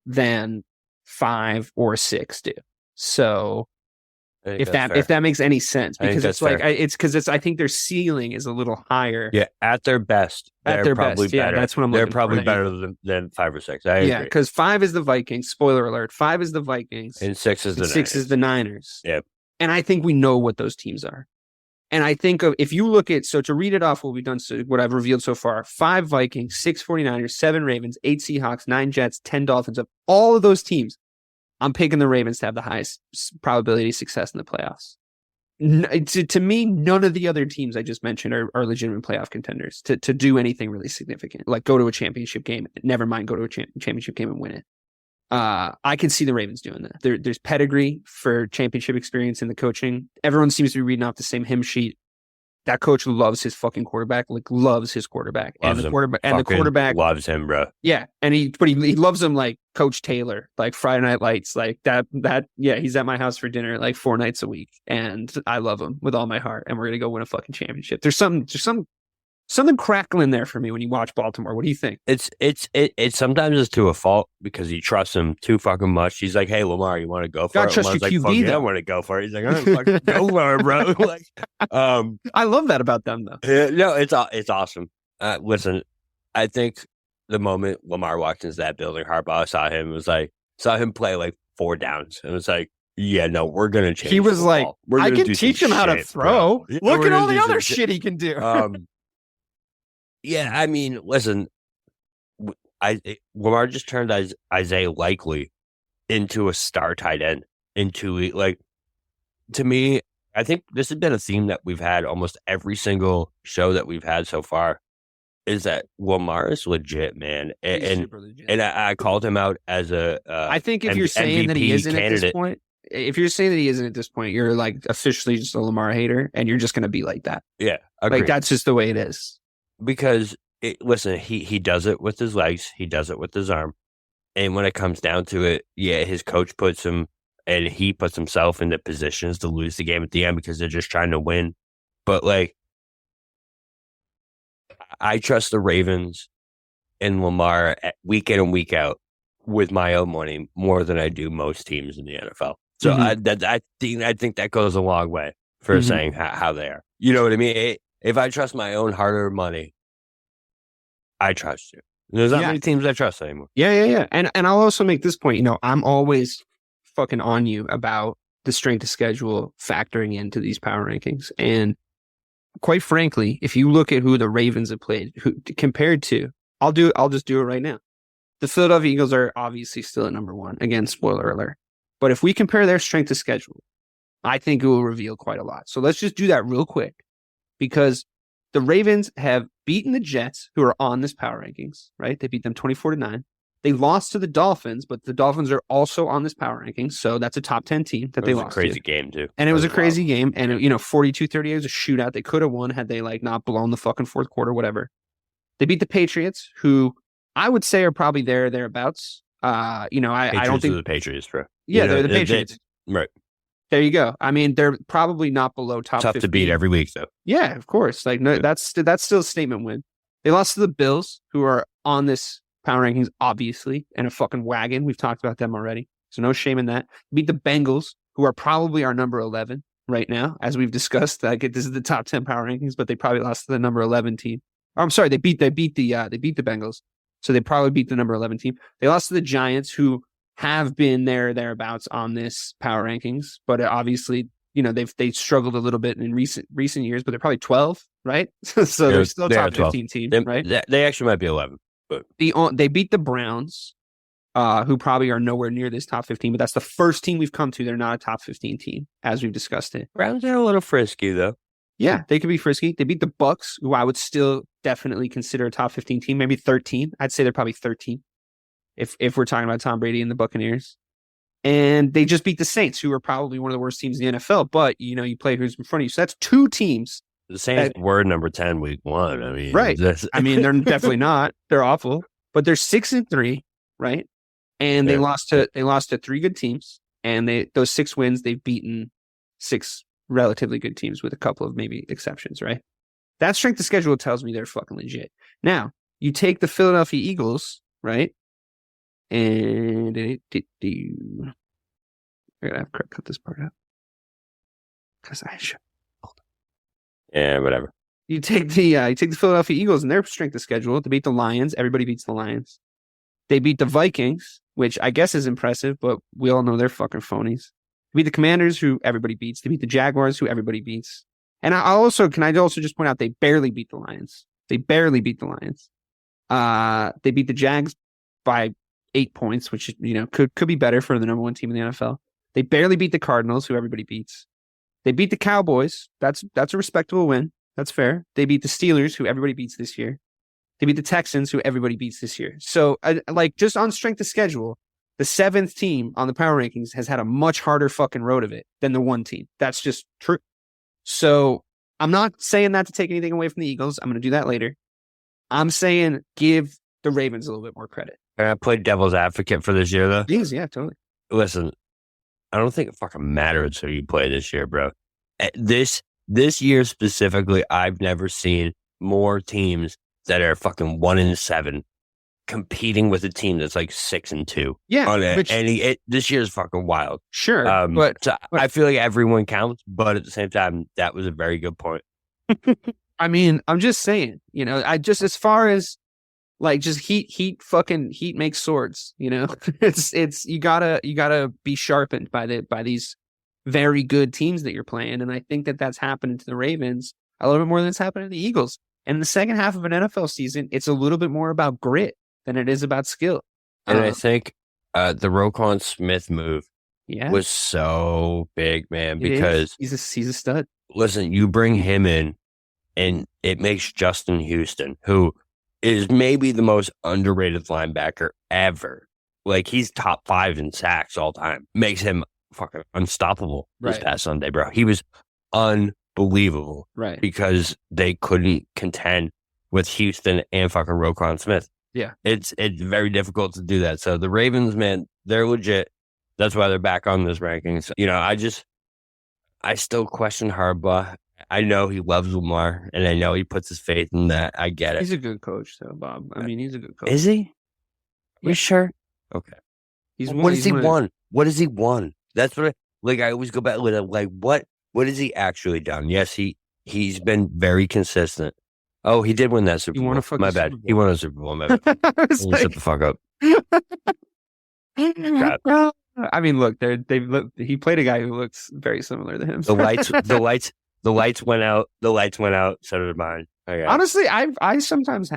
than 5 or 6 do. So if that makes any sense, because it's like I think their ceiling is a little higher. Yeah, at their best, they're probably better. Yeah, that's what I'm. They're probably better than 5 or 6. I agree. Because 5 is the Vikings. Spoiler alert: 5 is the Vikings, and 6 is the 6 is the Niners. Yep. And I think we know what those teams are. And I think if you look at, so to read it off what we've done, so what I've revealed so far: 5 Vikings, 6 49ers, 7 Ravens, 8 Seahawks, 9 Jets, 10 Dolphins. Of all of those teams, I'm picking the Ravens to have the highest probability of success in the playoffs. To me, none of the other teams I just mentioned are legitimate playoff contenders to do anything really significant, like go to a championship game. Never mind go to a championship game and win it. I can see the Ravens doing that. There's pedigree for championship experience in the coaching. Everyone seems to be reading off the same hymn sheet. That coach loves his fucking quarterback, loves his quarterback. The quarterback loves him, bro. Yeah. And he loves him like Coach Taylor, like Friday Night Lights, like that. Yeah. He's at my house for dinner like 4 nights a week. And I love him with all my heart. And we're going to go win a fucking championship. There's something crackling there for me when you watch Baltimore. What do you think? It's sometimes it's to a fault because he trusts him too fucking much. He's like, "Hey, Lamar, you want to go for it?" Trust your like, QB, yeah, I want to go for it. He's like, "I don't fucking go for it, bro." Like, I love that about them, though. Yeah, no, it's awesome. Listen, I think the moment Lamar walked into that building, Harbaugh saw him play like 4 downs, and it was like, yeah, no, we're gonna change. He was like, I can teach him how to throw. Bro. Look at all the other shit he can do. Yeah, I mean, listen, Lamar just turned Isaiah Likely into a star tight end. To me, I think this has been a theme that we've had almost every single show that we've had so far, is that Lamar is legit, man. And I called him out as I think if you're saying MVP that he isn't candidate. at this point, you're like officially just a Lamar hater, and you're just going to be like that. Yeah, agreed. Like that's just the way it is. Because listen, he does it with his legs, he does it with his arm, and when it comes down to it, yeah, his coach puts him and he puts himself into positions to lose the game at the end because they're just trying to win. But like, I trust the Ravens and Lamar week in and week out with my own money more than I do most teams in the NFL. So I think that goes a long way for saying how they are. You know what I mean? If I trust my own hard-earned money, I trust you. There's not many teams I trust anymore. Yeah. And I'll also make this point. You know, I'm always fucking on you about the strength of schedule factoring into these power rankings. And quite frankly, if you look at who the Ravens have played compared to, I'll just do it right now. The Philadelphia Eagles are obviously still at number 1. Again, spoiler alert. But if we compare their strength of schedule, I think it will reveal quite a lot. So let's just do that real quick. Because the Ravens have beaten the Jets, who are on this power rankings, right? They beat them 24-9. They lost to the Dolphins, but the Dolphins are also on this power rankings, so that's a top 10 team that they lost to. It was a crazy game, too. And it was a crazy game, and 42-38 was a shootout. They could have won had they like not blown the fucking fourth quarter, whatever. They beat the Patriots, who I would say are probably thereabouts. I don't think the Patriots, bro. Yeah, they're the Patriots. Right. There you go. I mean, they're probably not below top 15. Tough to beat every week, though. Yeah, of course. Like, no, that's still a statement win. They lost to the Bills, who are on this power rankings, obviously, and a fucking wagon. We've talked about them already, so no shame in that. Beat the Bengals, who are probably our number 11 right now, as we've discussed. Like, this is the top 10 power rankings, but they probably lost to the number 11 team. Oh, I'm sorry, they beat the Bengals. So they probably beat the number 11 team. They lost to the Giants, who have been thereabouts on this power rankings, but obviously, they struggled a little bit in recent years, but they're probably 12, right? So they're still a top 15 team, right? They actually might be 11. But they beat the Browns, who probably are nowhere near this top 15, but that's the first team we've come to. They're not a top 15 team, as we've discussed it. Browns are a little frisky, though. Yeah, they could be frisky. They beat the Bucks, who I would still definitely consider a top 15 team, maybe 13. I'd say they're probably 13 if we're talking about Tom Brady and the Buccaneers. And they just beat the Saints, who are probably one of the worst teams in the NFL, but you play who's in front of you. So that's two teams. The Saints were number 10 week 1. I mean, right. I mean, they're definitely not. They're awful, but they're 6-3, right? And they lost to three good teams, and those 6 wins, they've beaten 6 relatively good teams with a couple of maybe exceptions, right? That strength of schedule tells me they're fucking legit. Now, you take the Philadelphia Eagles, right? And I gotta have Clarke cut this part out because I should. Yeah, whatever. You take the Philadelphia Eagles and their strength of schedule to beat the Lions. Everybody beats the Lions. They beat the Vikings, which I guess is impressive, but we all know they're fucking phonies. They beat the Commanders, who everybody beats. They beat the Jaguars, who everybody beats. And can I also just point out they barely beat the Lions. They barely beat the Lions. They beat the Jags by 8 points, which could be better for the number 1 team in the NFL. They barely beat the Cardinals, who everybody beats. They beat the Cowboys. That's a respectable win. That's fair. They beat the Steelers, who everybody beats this year. They beat the Texans, who everybody beats this year. So, just on strength of schedule, the 7th team on the power rankings has had a much harder fucking road of it than the 1 team. That's just true. So, I'm not saying that to take anything away from the Eagles. I'm going to do that later. I'm saying give the Ravens a little bit more credit. Can I play devil's advocate for this year, though? Yes, yeah, totally. Listen, I don't think it fucking matters who you play this year, bro. This year specifically, I've never seen more teams that are fucking 1-7 competing with a team that's like 6-2. Yeah, this year is fucking wild. Sure, but I feel like everyone counts, but at the same time, that was a very good point. I mean, I'm just saying, I just as far as just heat makes swords. It's you gotta be sharpened by these very good teams that you're playing, and I think that's happening to the Ravens a little bit more than it's happening to the Eagles. And in the second half of an NFL season, it's a little bit more about grit than it is about skill. And I think the Roquan Smith move was so big, man, because he's a stud. Listen, you bring him in, and it makes Justin Houston, who is maybe the most underrated linebacker ever. Like, he's top 5 in sacks all time. Makes him fucking unstoppable this past Sunday, bro. He was unbelievable. Right. Because they couldn't contend with Houston and fucking Roquan Smith. Yeah. It's very difficult to do that. So the Ravens, man, they're legit. That's why they're back on this ranking. So, I still question Harbaugh. I know he loves Lamar, and I know he puts his faith in that. I get it. He's a good coach, though, Bob. I mean, he's a good coach. Is he? Yeah. You sure? Okay. What has he won? What has he won? That's what I always go back with it. Like, what has he actually done? Yes, he's been very consistent. Oh, he did win that Super Bowl. My bad. He won a Super Bowl. My bad. Shut the fuck up. God. I mean, look, he played a guy who looks very similar to him. The lights went out. The lights went out. So did mine. Honestly, I sometimes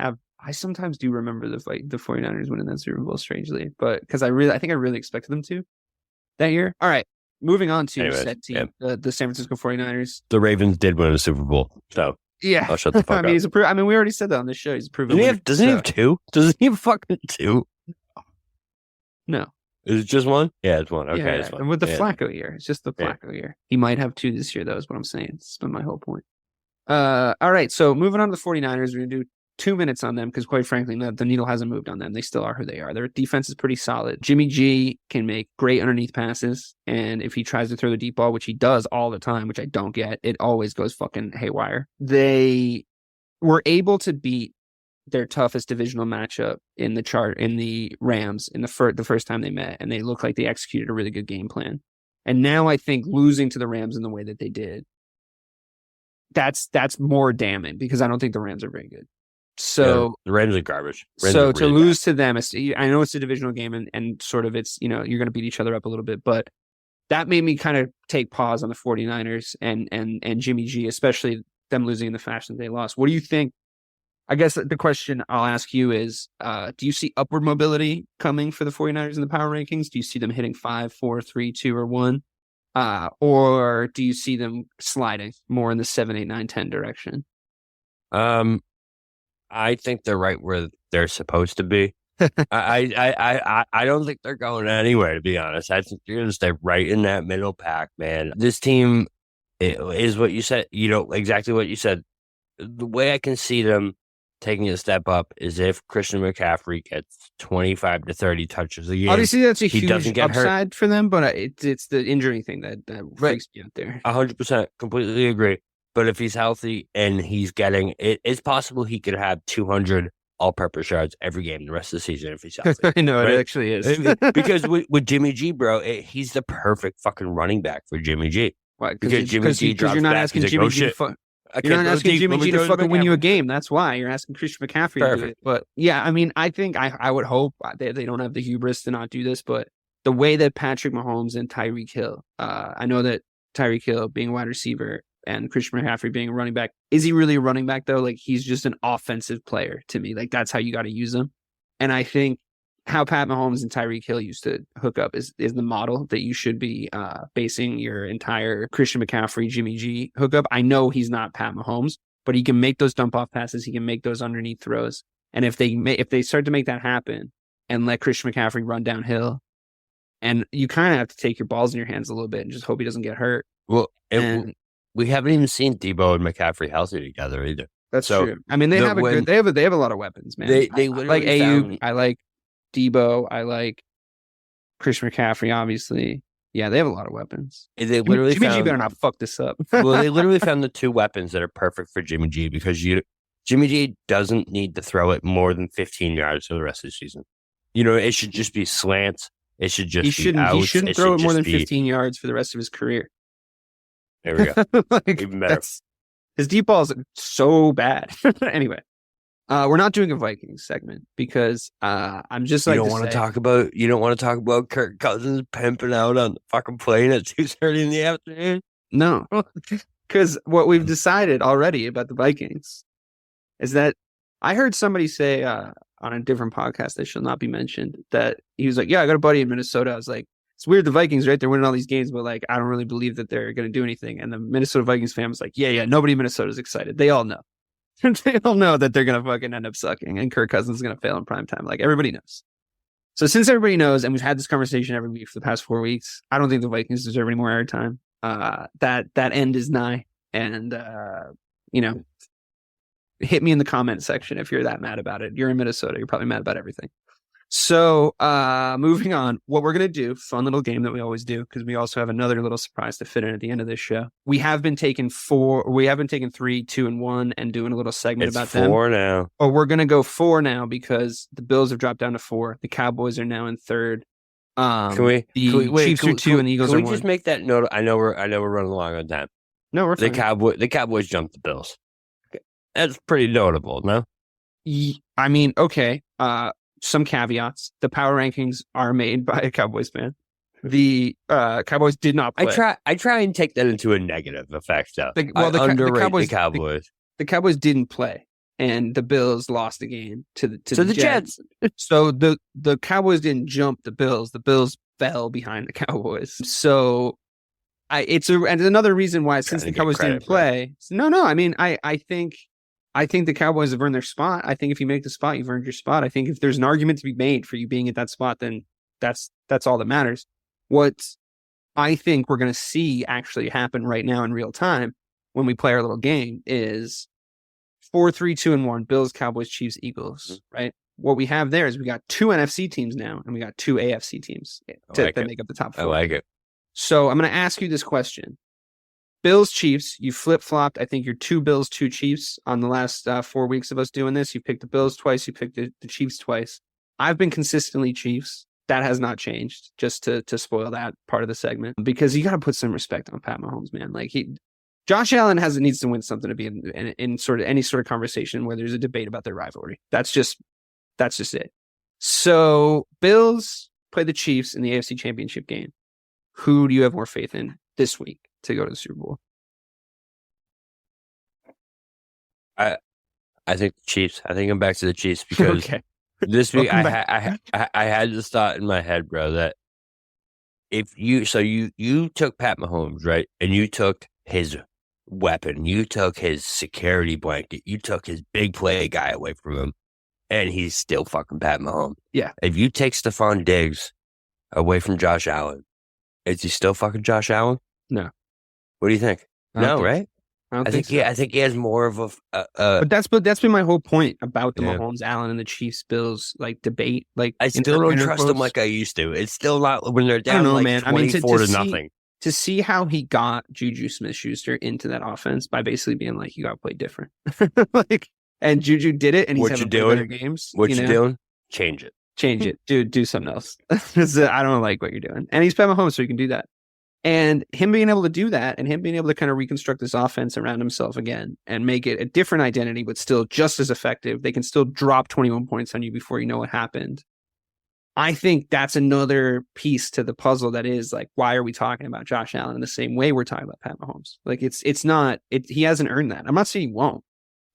do remember the 49ers winning that Super Bowl, strangely, but because I think I really expected them to that year. All right, moving on to said team, the San Francisco 49ers. The Ravens did win a Super Bowl, so yeah. I'll shut the fuck up. I mean, we already said that on this show. He's a proven. Doesn't he have 2? Doesn't he have fucking 2? No. Is it just 1? Yeah, it's 1. Okay, yeah, it's 1. And with the Flacco year, it's just the Flacco year. He might have 2 this year, though, is what I'm saying. It's been my whole point. All right, so moving on to the 49ers, we're going to do 2 minutes on them because, quite frankly, the needle hasn't moved on them. They still are who they are. Their defense is pretty solid. Jimmy G can make great underneath passes, and if he tries to throw the deep ball, which he does all the time, which I don't get, it always goes fucking haywire. They were able to beat their toughest divisional matchup in the Rams in the first time they met, and they looked like they executed a really good game plan. And now I think losing to the Rams in the way that they did, that's more damning because I don't think the Rams are very good. So the Rams are garbage. Rams so are to really lose to them, I know it's a divisional game and sort of it's, you're going to beat each other up a little bit, but that made me kind of take pause on the 49ers and Jimmy G, especially them losing in the fashion they lost. What do you think? I guess the question I'll ask you is, do you see upward mobility coming for the 49ers in the power rankings? Do you see them hitting 5, 4, 3, 2, or 1? Or do you see them sliding more in the 7, 8, 9, 10 direction? I think they're right where they're supposed to be. I don't think they're going anywhere, to be honest. I think they're going to stay right in that middle pack, man. This team is what you said, exactly what you said. The way I can see them taking a step up is if Christian McCaffrey gets 25 to 30 touches a game. Obviously, that's a huge doesn't get upside hurt for them, but it's the injury thing that freaks me out there. 100%, completely agree. But if he's healthy and he's getting it's possible he could have 200 all-purpose yards every game the rest of the season if he's healthy. I know, right? it actually is. Because with Jimmy G, bro, he's the perfect fucking running back for Jimmy G. Why? Because Jimmy G drops you're not back, asking he's Jimmy like, G "Oh, to fuck. I You're can't not go asking deep. Jimmy Let me G to throw it fucking win you a McCaffrey." game. That's why you're asking Christian McCaffrey to do Perfect. it. But yeah, I mean, I think I would hope they don't have the hubris to not do this. But the way that Patrick Mahomes and Tyreek Hill, I know that Tyreek Hill being a wide receiver and Christian McCaffrey being a running back, is he really a running back though? Like he's just an offensive player to me. Like that's how you got to use him. And I think how Pat Mahomes and Tyreek Hill used to hook up is the model that you should be basing your entire Christian McCaffrey, Jimmy G hookup. I know he's not Pat Mahomes, but he can make those dump off passes. He can make those underneath throws. And if they start to make that happen and let Christian McCaffrey run downhill, and you kind of have to take your balls in your hands a little bit and just hope he doesn't get hurt. Well, we haven't even seen Debo and McCaffrey healthy together either. That's true. I mean, they have a lot of weapons, man. They I literally like Ayuk. found- I like Debo. I like Christian McCaffrey, obviously. Yeah, they have a lot of weapons. They literally Jimmy G found, better not fuck this up. well, they literally found the two weapons that are perfect for Jimmy G because Jimmy G doesn't need to throw it more than 15 yards for the rest of the season. It should just be slants. It should just he be shouldn't throw it more than 15 yards for the rest of his career. There we go. Like, Even better. His deep balls are so bad. Anyway, we're not doing a Vikings segment because I'm just like You don't want to talk about Kirk Cousins pimping out on the fucking plane at 2:30 in the afternoon. No, because what we've decided already about the Vikings is that I heard somebody say on a different podcast that shall not be mentioned that he was like, yeah, I got a buddy in Minnesota. I was like, it's weird, the Vikings, right? They're winning all these games, but like, I don't really believe that they're going to do anything. And the Minnesota Vikings fan was like, yeah, nobody in Minnesota is excited. They all know. They all know that they're going to fucking end up sucking and Kirk Cousins is going to fail in prime time. Like everybody knows. So since everybody knows, and we've had this conversation every week for the past 4 weeks, I don't think the Vikings deserve any more airtime. That end is nigh. And, hit me in the comment section if you're that mad about it. You're in Minnesota. You're probably mad about everything. So moving on, what we're going to do, fun little game that we always do, because we also have another little surprise to fit in at the end of this show. We have been taking 3, 2, and 1 and doing a little segment It's about them. 4 now. Or we're going to go 4 now because the Bills have dropped down to 4. The Cowboys are now in 3rd. The Chiefs are 2 and the Eagles are 1. Can we just make that note? I know we're running along on time. No, we're The fine. Cowboys jumped the Bills. That's pretty notable, no? I mean, okay. Some caveats. The power rankings are made by a Cowboys fan. The Cowboys did not play. I try and take that into a negative effect, though. The Underrate the Cowboys. The Cowboys didn't play, and the Bills lost the game to the Jets. So the Cowboys didn't jump the Bills. The Bills fell behind the Cowboys. So it's another reason why since the Cowboys didn't play. No. I mean, I think the Cowboys have earned their spot. I think if you make the spot, you've earned your spot. I think if there's an argument to be made for you being at that spot, then that's all that matters. What I think we're going to see actually happen right now in real time when we play our little game is 4, 3, 2, and 1, Bills, Cowboys, Chiefs, Eagles, right? What we have there is we got 2 NFC teams now, and we got 2 AFC teams that make up the top 4. I like it. So I'm going to ask you this question. Bills, Chiefs, you flip-flopped. I think you're 2 Bills, 2 Chiefs on the last 4 weeks of us doing this. You picked the Bills twice. You picked the Chiefs twice. I've been consistently Chiefs. That has not changed, just to spoil that part of the segment, because you got to put some respect on Pat Mahomes, man. Like Josh Allen needs to win something to be in sort of any sort of conversation where there's a debate about their rivalry. That's just it. So Bills play the Chiefs in the AFC Championship game. Who do you have more faith in this week to go to the Super Bowl? I think the Chiefs. I think I'm back to the Chiefs because this week I had this thought in my head, bro, that if you took Pat Mahomes, right, and you took his weapon, you took his security blanket, you took his big play guy away from him, and he's still fucking Pat Mahomes. Yeah. If you take Stephon Diggs away from Josh Allen, is he still fucking Josh Allen? No. What do you think? No, right? I think so. I think he has more of a. But that's been my whole point about the Mahomes, Allen, and the Chiefs Bills like debate. Like I still don't trust them like I used to. It's still not when they're down like 24 to nothing. To see how he got Juju Smith-Schuster into that offense by basically being like, you got to play different. And Juju did it, and he's having better games. What you doing? Change it. Dude, do something else. I don't like what you're doing. And he's Pat Mahomes, so he can do that. And him being able to do that and him being able to kind of reconstruct this offense around himself again and make it a different identity, but still just as effective. They can still drop 21 points on you before you know what happened. I think that's another piece to the puzzle that is like, why are we talking about Josh Allen in the same way we're talking about Pat Mahomes? Like he hasn't earned that. I'm not saying he won't,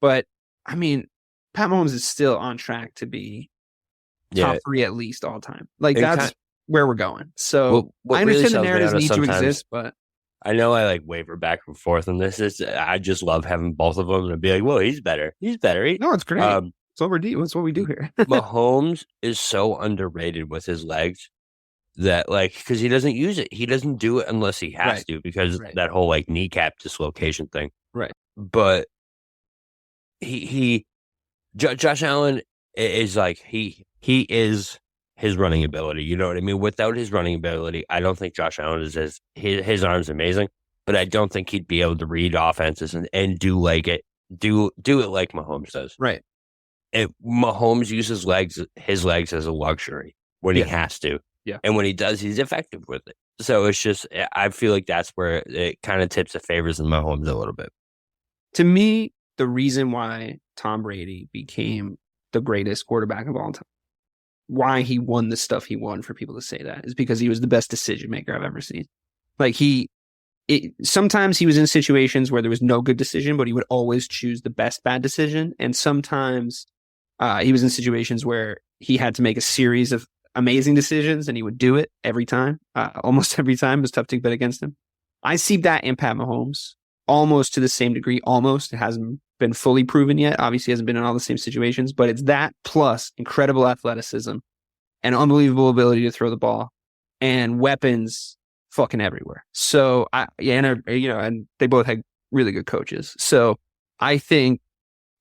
but I mean, Pat Mahomes is still on track to be top 3 at least all time. Like that's where we're going. So I understand the narratives need to exist, but I know I like waver back and forth on this. I just love having both of them and be like, well, he's better. No, it's great. It's what we do here. Mahomes is so underrated with his legs that because he doesn't use it. He doesn't do it unless he has to because that whole kneecap dislocation thing. Right. But Josh Allen is he is his running ability. You know what I mean? Without his running ability, I don't think Josh Allen is his arm's amazing, but I don't think he'd be able to read offenses and do it like Mahomes does. Right. If Mahomes uses his legs as a luxury when he has to. Yeah. And when he does, he's effective with it. So it's just, I feel like that's where it kind of tips the favors in Mahomes a little bit. To me, the reason why Tom Brady became the greatest quarterback of all time, why he won the stuff he won, for people to say that, is because he was the best decision maker I've ever seen. Sometimes he was in situations where there was no good decision, but he would always choose the best bad decision. And sometimes he was in situations where he had to make a series of amazing decisions, and he would do it every time. Almost every time. It was tough to bet against him. I see that in Pat Mahomes almost to the same degree. Almost. It hasn't been fully proven yet. Obviously, he hasn't been in all the same situations, but it's that plus incredible athleticism and unbelievable ability to throw the ball and weapons fucking everywhere. So and they both had really good coaches. So I think,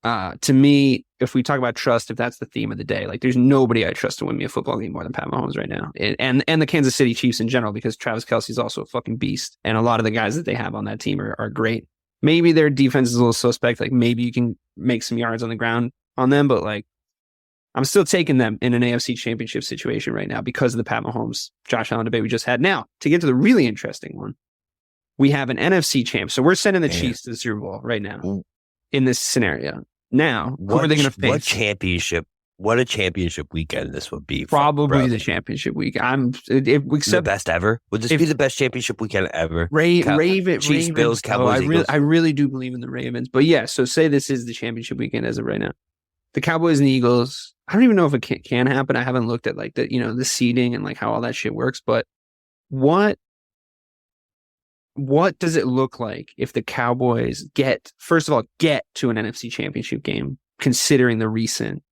to me, if we talk about trust, if that's the theme of the day, there's nobody I trust to win me a football game more than Pat Mahomes right now, and the Kansas City Chiefs in general, because Travis Kelce's also a fucking beast, and a lot of the guys that they have on that team are great. Maybe their defense is a little suspect. Maybe you can make some yards on the ground on them, but I'm still taking them in an AFC Championship situation right now because of the Pat Mahomes, Josh Allen debate we just had. Now, to get to the really interesting one, we have an NFC champ. So we're sending the Chiefs to the Super Bowl right now in this scenario. Now, who are they going to face? What a championship weekend this would be. Probably the championship week. The best ever. Would this be the best championship weekend ever? Ravens, Chiefs, Bills, Cowboys, Eagles. I really do believe in the Ravens. But yeah, so say this is the championship weekend as of right now. The Cowboys and the Eagles. I don't even know if it can happen. I haven't looked at the seeding and how all that shit works. But what does it look like if the Cowboys get to an NFC Championship game, considering the recent,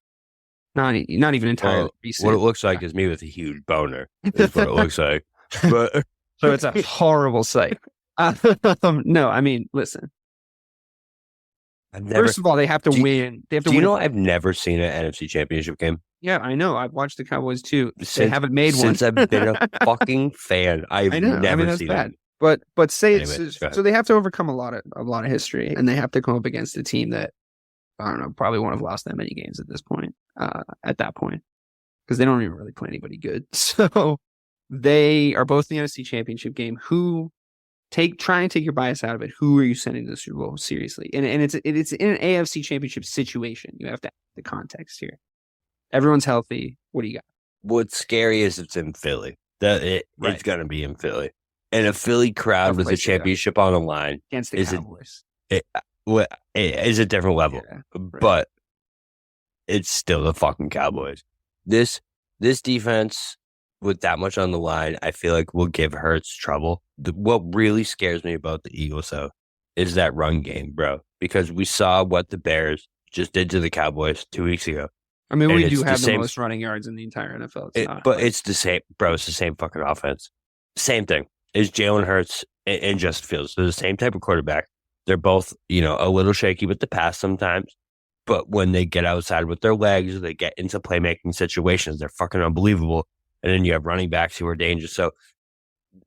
not even entirely recent. What it looks like is me with a huge boner. Is what it looks like. But so it's a horrible sight. No, I mean, listen. First of all, they have to win. They have to win. Do you know I've never seen an NFC Championship game? Yeah, I know. I've watched the Cowboys too. They haven't made one since I've been a fucking fan. I've never seen it. But say anyways, so they have to overcome a lot of history, and they have to come up against a team that, I don't know, probably won't have lost that many games at this point. At that point, because they don't even really play anybody good. So they are both in the NFC Championship game. Who try and take your bias out of it. Who are you sending to the Super Bowl? Seriously. And it's in an AFC Championship situation. You have to have the context here. Everyone's healthy. What do you got? What's scary is it's in Philly. It's going to be in Philly. And a Philly crowd with a championship on the line against the Cowboys. It is a different level. Yeah, right. But it's still the fucking Cowboys. This defense with that much on the line, I feel like will give Hurts trouble. What really scares me about the Eagles, though, is that run game, bro. Because we saw what the Bears just did to the Cowboys 2 weeks ago. I mean, we do have the most running yards in the entire NFL. It's the same, bro. It's the same fucking offense. Same thing. Is Jalen Hurts and Justin Fields. They're the same type of quarterback. They're both, a little shaky with the pass sometimes. But when they get outside with their legs, they get into playmaking situations. They're fucking unbelievable. And then you have running backs who are dangerous. So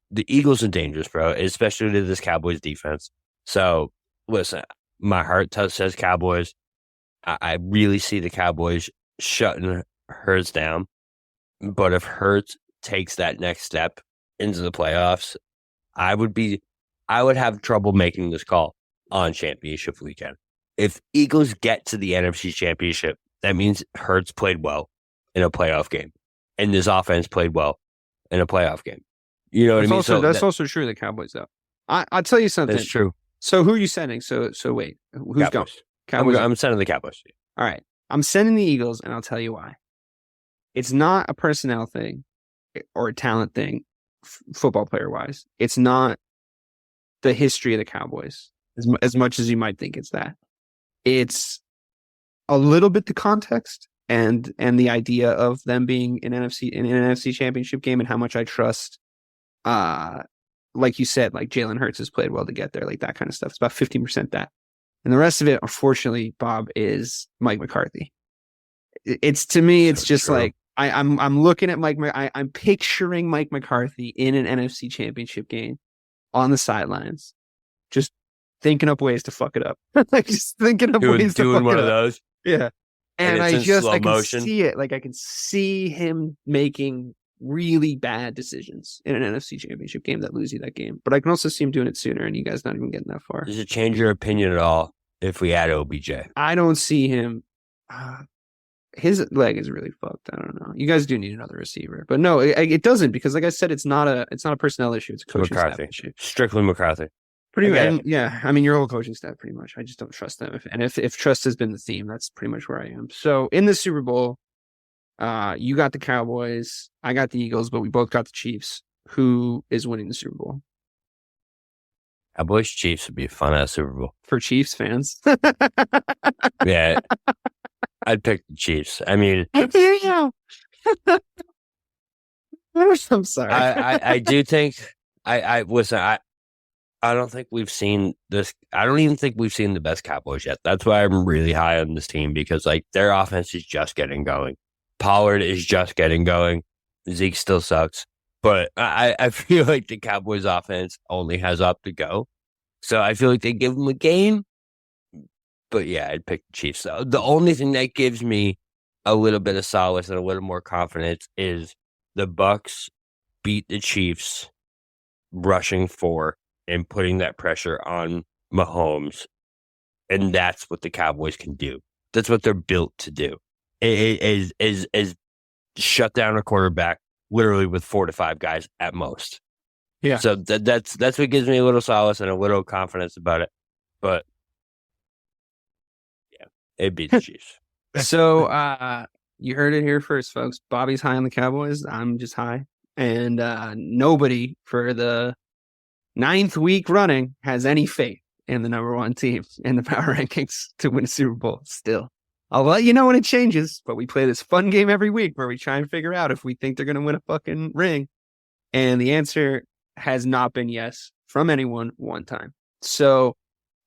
the Eagles are dangerous, bro, especially to this Cowboys defense. So listen, my heart says Cowboys. I really see the Cowboys shutting Hurts down. But if Hurts takes that next step into the playoffs, I would have trouble making this call on championship weekend. If Eagles get to the NFC Championship, that means Hurts played well in a playoff game, and this offense played well in a playoff game. You know what I mean? That's also true of the Cowboys, though. I'll tell you something. That's true. So who are you sending? So wait, who's going? Cowboys. I'm sending the Cowboys. All right. I'm sending the Eagles, and I'll tell you why. It's not a personnel thing or a talent thing, football player-wise. It's not the history of the Cowboys, as much as you might think it's that. It's a little bit the context and the idea of them being in an NFC Championship game and how much I trust, like you said, like Jalen Hurts has played well to get there, like that kind of stuff. It's about 15% that. And the rest of it, unfortunately, Bob, is Mike McCarthy. It's to me, it's just true. Like I'm looking at I'm picturing Mike McCarthy in an NFC Championship game on the sidelines, just thinking up ways to fuck it up. Like just thinking up ways to fuck it up. Doing one of those. Yeah. And I can see it. Like I can see him making really bad decisions in an NFC Championship game that lose you that game. But I can also see him doing it sooner and you guys not even getting that far. Does it change your opinion at all if we add OBJ? I don't see him. His leg is really fucked. I don't know. You guys do need another receiver, but no, it doesn't because, like I said, it's not a personnel issue. It's a coaching staff issue. Strictly McCarthy. Pretty much. Yeah. I mean, your whole coaching staff, pretty much. I just don't trust them. If trust has been the theme, that's pretty much where I am. So in the Super Bowl, you got the Cowboys, I got the Eagles, but we both got the Chiefs. Who is winning the Super Bowl? Cowboys Chiefs would be a fun ass Super Bowl for Chiefs fans. Yeah. I'd pick the Chiefs. I mean, I hear you. I'm sorry. I do think listen. I don't think we've seen this. I don't even think we've seen the best Cowboys yet. That's why I'm really high on this team because like their offense is just getting going. Pollard is just getting going. Zeke still sucks, but I feel like the Cowboys offense only has up to go. So I feel like they give them a game. But yeah, I'd pick the Chiefs. So the only thing that gives me a little bit of solace and a little more confidence is the Bucs beat the Chiefs rushing 4 and putting that pressure on Mahomes. And that's what the Cowboys can do. That's what they're built to do. Is shut down a quarterback literally with 4 to 5 guys at most. Yeah. So that's what gives me a little solace and a little confidence about it. But it beats the Chiefs. So you heard it here first, folks. Bobby's high on the Cowboys. I'm just high. And nobody for the 9th week running has any faith in the number 1 team in the power rankings to win a Super Bowl still. I'll let you know when it changes, but we play this fun game every week where we try and figure out if we think they're going to win a fucking ring. And the answer has not been yes from anyone one time. So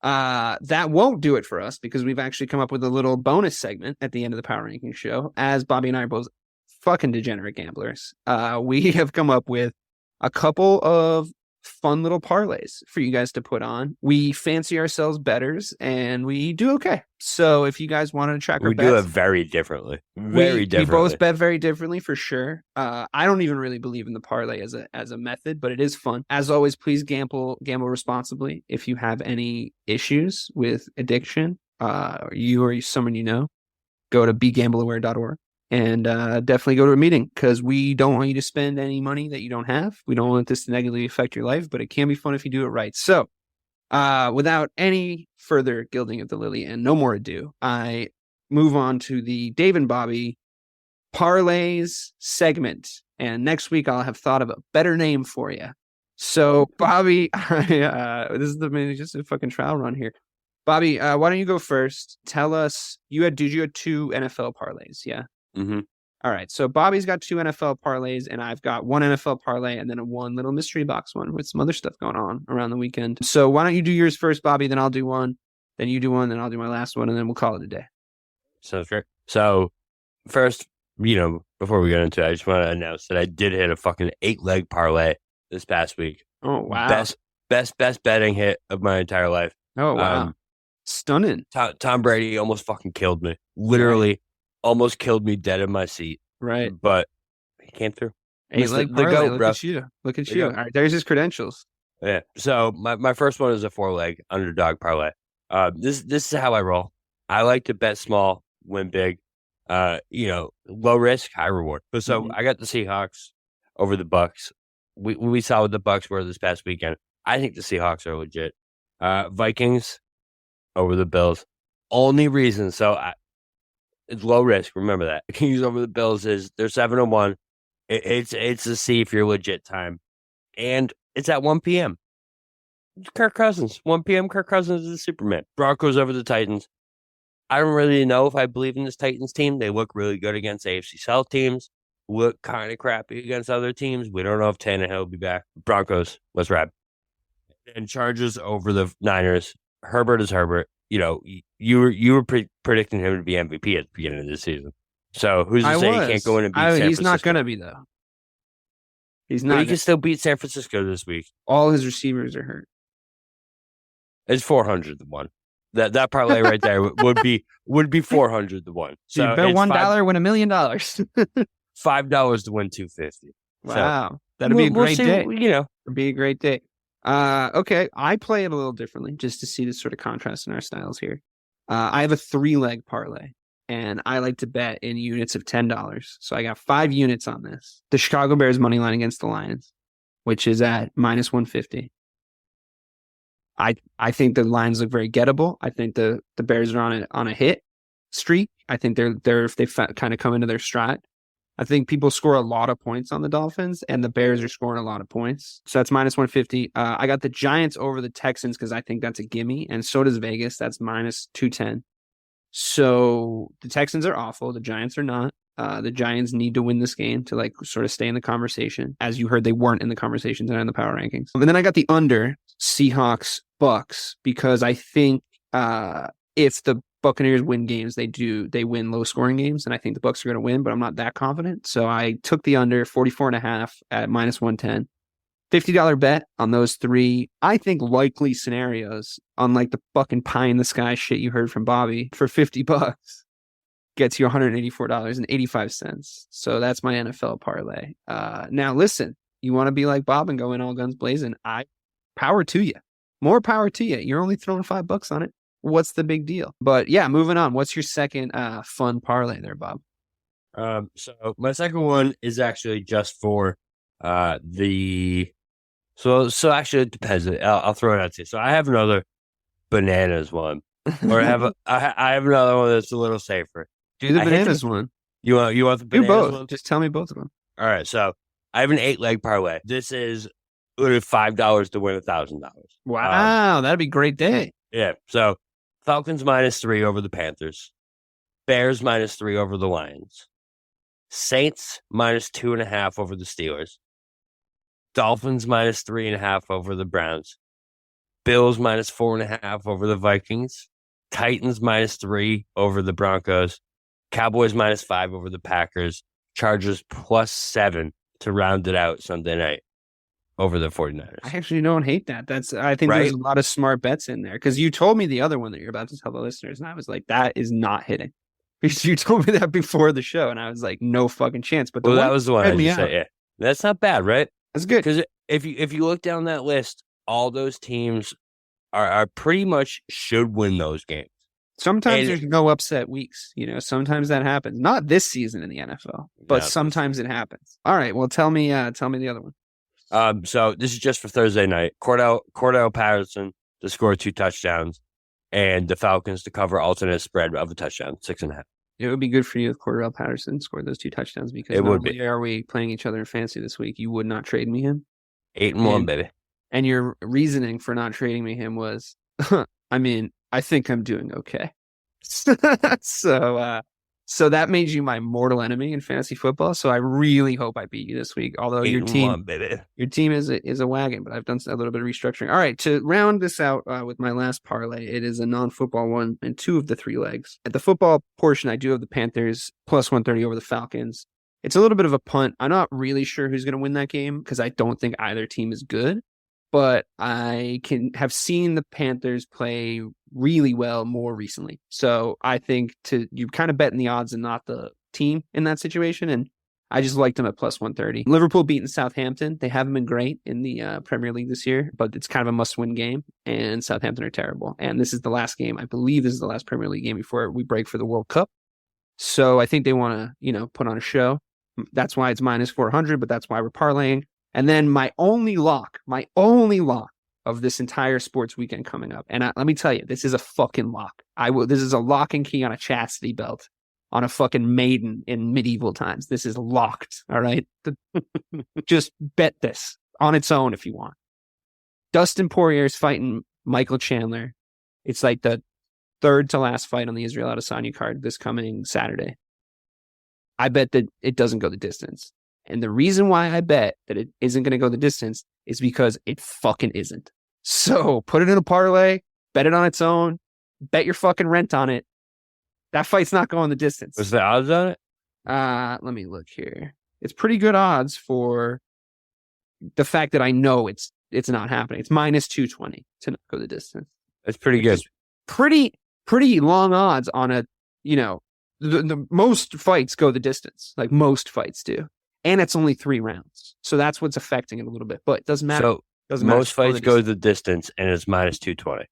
that won't do it for us because we've actually come up with a little bonus segment at the end of the Power Ranking show. As Bobby and I are both fucking degenerate gamblers, we have come up with a couple of fun little parlays for you guys to put on. We fancy ourselves bettors, and we do okay. So if you guys wanted to track our we bets, do it very differently. we both bet very differently for sure. I don't even really believe in the parlay as a method, but it is fun. As always, please gamble responsibly. If you have any issues with addiction, you or someone you know, go to begambleaware.org. And definitely go to a meeting, because we don't want you to spend any money that you don't have. We don't want this to negatively affect your life, but it can be fun if you do it right. So without any further gilding of the lily and no more ado, I move on to the Dave and Bobby Parlays segment. And next week I'll have thought of a better name for you. So Bobby, this is just a fucking trial run here. Bobby, why don't you go first? Tell us, you had 2 NFL parlays, yeah? Mm-hmm. All right. So Bobby's got 2 NFL parlays, and I've got 1 NFL parlay, and then one little mystery box one with some other stuff going on around the weekend. So why don't you do yours first, Bobby? Then I'll do one. Then you do one. Then I'll do my last one, and then we'll call it a day. Sounds great. So first, before we get into it, I just want to announce that I did hit a fucking 8-leg parlay this past week. Oh, wow. Best betting hit of my entire life. Oh, wow. Stunning. Tom Brady almost fucking killed me. Literally almost killed me dead in my seat. Right. But he came through. He's like the GOAT, look bro. At you. Look at you. All right, there's his credentials. Yeah. So my first one is a 4-leg underdog parlay. This is how I roll. I like to bet small, win big. Low risk, high reward. So I got the Seahawks over the Bucks. We saw what the Bucks were this past weekend. I think the Seahawks are legit. Vikings over the Bills. Only reason, it's low risk. Remember that. Kings over the Bills is they're 7-1. It's to see if you're legit time, and it's at 1 p.m. Kirk Cousins, 1 p.m. Kirk Cousins is the Superman. Broncos over the Titans. I don't really know if I believe in this Titans team. They look really good against AFC South teams. Look kind of crappy against other teams. We don't know if Tannehill will be back. Broncos, let's ride. And Chargers over the Niners. Herbert is Herbert. You were predicting him to be MVP at the beginning of the season. So who's to say he can't go in and beat San Francisco? He's not going to be, though. He's not. But he can still beat San Francisco this week. All his receivers are hurt. It's 400 to 1. That parlay right there would be 400 to 1. So you bet $1, win $1 million. $5 to win $250. Wow, so that'd be a great day. It'd be a great day. Okay, I play it a little differently just to see the sort of contrast in our styles here. I have a 3-leg parlay, and I like to bet in units of $10. So I got 5 units on this. The Chicago Bears money line against the Lions, which is at -150. I think the lines look very gettable. I think the Bears are on a hit streak. I think they're if they kind of come into their stride. I think people score a lot of points on the Dolphins, and the Bears are scoring a lot of points. So that's -150. I got the Giants over the Texans because I think that's a gimme, and so does Vegas. That's -210. So the Texans are awful. The Giants are not. The Giants need to win this game to sort of stay in the conversation. As you heard, they weren't in the conversation tonight in the power rankings. And then I got the under Seahawks Bucks because I think if the Buccaneers win games, they win low scoring games, and I think the Bucks are going to win, but I'm not that confident. So I took the under 44.5 at -110. $50 bet on those 3, I think, likely scenarios, unlike the fucking pie in the sky shit you heard from Bobby, for $50 gets you $184.85. So that's my NFL parlay. Now listen, you want to be like Bob and go in all guns blazing. Power to you. More power to you. You're only throwing $5 on it. What's the big deal? But yeah, moving on. What's your second fun parlay there, Bob? So my second one is actually just for the. So actually it depends. I'll throw it out to you. So I have another bananas one, or I have another one that's a little safer. Do the bananas one. You want the bananas Do both. one? Just tell me both of them. All right. So I have an 8-leg parlay. This is $5 to win $1,000. Wow, that'd be a great day. Yeah. So Falcons -3 over the Panthers. Bears -3 over the Lions. Saints -2.5 over the Steelers. Dolphins -3.5 over the Browns. Bills -4.5 over the Vikings. Titans -3 over the Broncos. Cowboys -5 over the Packers. Chargers +7 to round it out Sunday night. over the 49ers. I actually don't hate that. I think Right? there's a lot of smart bets in there because you told me the other one that you're about to tell the listeners, and I was like, that is not hitting. Because you told me that before the show, and I was like, no fucking chance. But That was the one I me just said. Yeah, that's not bad, right? That's good. Because if you look down that list, all those teams are pretty much should win those games. Sometimes there's no upset weeks. Sometimes that happens. Not this season in the NFL, but sometimes it happens. All right. Well, tell me the other one. So this is just for Thursday night. Cordell Patterson to score 2 touchdowns, and the Falcons to cover alternate spread of a touchdown, 6.5. It would be good for you if Cordell Patterson scored those 2 touchdowns because it not would only are we playing each other in fantasy this week, you would not trade me him. 8-1, baby. And your reasoning for not trading me him was, I think I'm doing okay. So that made you my mortal enemy in fantasy football. So I really hope I beat you this week. Although your team is a wagon, but I've done a little bit of restructuring. All right, to round this out with my last parlay, it is a non-football one and 2 of the 3 legs. At the football portion, I do have the Panthers plus 130 over the Falcons. It's a little bit of a punt. I'm not really sure who's going to win that game because I don't think either team is good. But I have seen the Panthers play really well more recently. So I think you kind of betting the odds and not the team in that situation. And I just liked them at plus 130. Liverpool beating Southampton. They haven't been great in the Premier League this year, but it's kind of a must-win game. And Southampton are terrible. And this is the last game. I believe this is the last Premier League game before we break for the World Cup. So I think they want to, put on a show. That's why it's minus 400, but that's why we're parlaying. And then my only lock of this entire sports weekend coming up. And let me tell you, this is a fucking lock. This is a lock and key on a chastity belt on a fucking maiden in medieval times. This is locked. All right. Just bet this on its own if you want. Dustin Poirier's fighting Michael Chandler. It's like the third to last fight on the Israel Adesanya card this coming Saturday. I bet that it doesn't go the distance. And the reason why I bet that it isn't going to go the distance is because it fucking isn't. So put it in a parlay, bet it on its own, bet your fucking rent on it. That fight's not going the distance. What's the odds on it? Let me look here. It's pretty good odds for the fact that I know it's not happening. It's minus 220 to not go the distance. That's pretty good. Pretty long odds on a, the most fights go the distance. Like most fights do. And it's only 3 rounds. So that's what's affecting it a little bit. But it doesn't matter. So most fights go the distance and it's minus 220.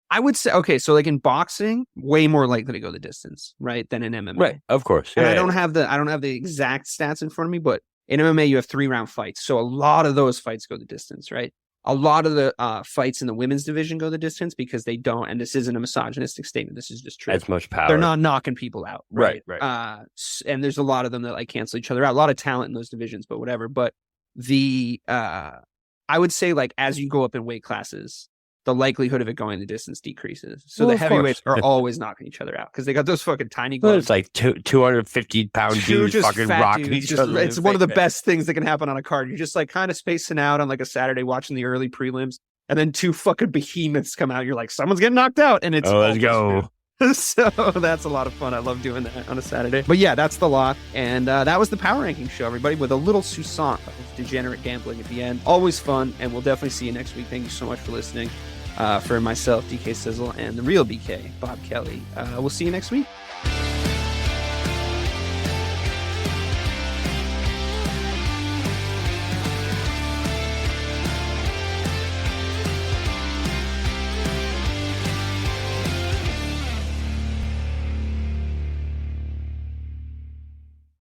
I would say, okay, so like in boxing, way more likely to go the distance, right, than in MMA. Right, of course. And I don't have the exact stats in front of me, but in MMA you have 3-round fights. So a lot of those fights go the distance, right? A lot of the fights in the women's division go the distance because they don't, and this isn't a misogynistic statement, this is just true. That's much power. They're not knocking people out. Right. And there's a lot of them that like cancel each other out. A lot of talent in those divisions, but whatever. But I would say like as you go up in weight classes, the likelihood of it going the distance decreases. So the heavyweights are always knocking each other out because they got those fucking tiny gloves. It's like 250-pound dudes fucking rocking each other. It's one of the best things that can happen on a card. You're just like kind of spacing out on like a Saturday watching the early prelims, and then 2 fucking behemoths come out. You're like, someone's getting knocked out, and it's let's go. So that's a lot of fun. I love doing that on a Saturday. But yeah, that's the lock. And that was the Power Ranking Show, everybody, with a little Susan of degenerate gambling at the end. Always fun, and we'll definitely see you next week. Thank you so much for listening. For myself, DK Sizzle, and the real BK, Bob Kelly. We'll see you next week.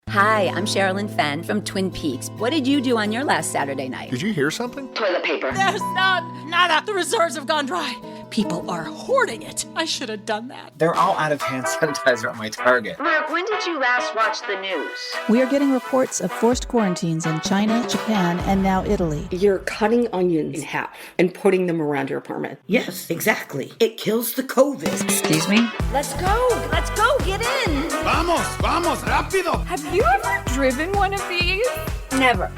Hi, I'm Sherilyn Fenn from Twin Peaks. What did you do on your last Saturday night? Did you hear something? Toilet paper. There's nada. The reserves have gone dry. People are hoarding it. I should have done that. They're all out of hand sanitizer at my Target. Mark, when did you last watch the news? We are getting reports of forced quarantines in China, Japan, and now Italy. You're cutting onions in half and putting them around your apartment. Yes, exactly. It kills the COVID. Excuse me? Let's go, get in. Vamos, rápido. Have you ever driven one of these? Never.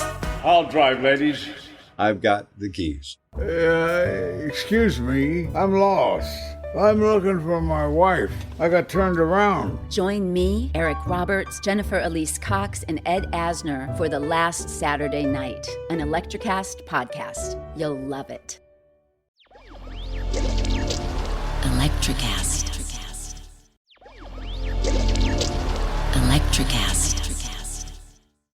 I'll drive, ladies. I've got the keys. Excuse me, I'm lost. I'm looking for my wife. I got turned around. Join me, Eric Roberts, Jennifer Elise Cox, and Ed Asner for The Last Saturday Night, an Electrocast podcast. You'll love it. Electrocast. Electrocast.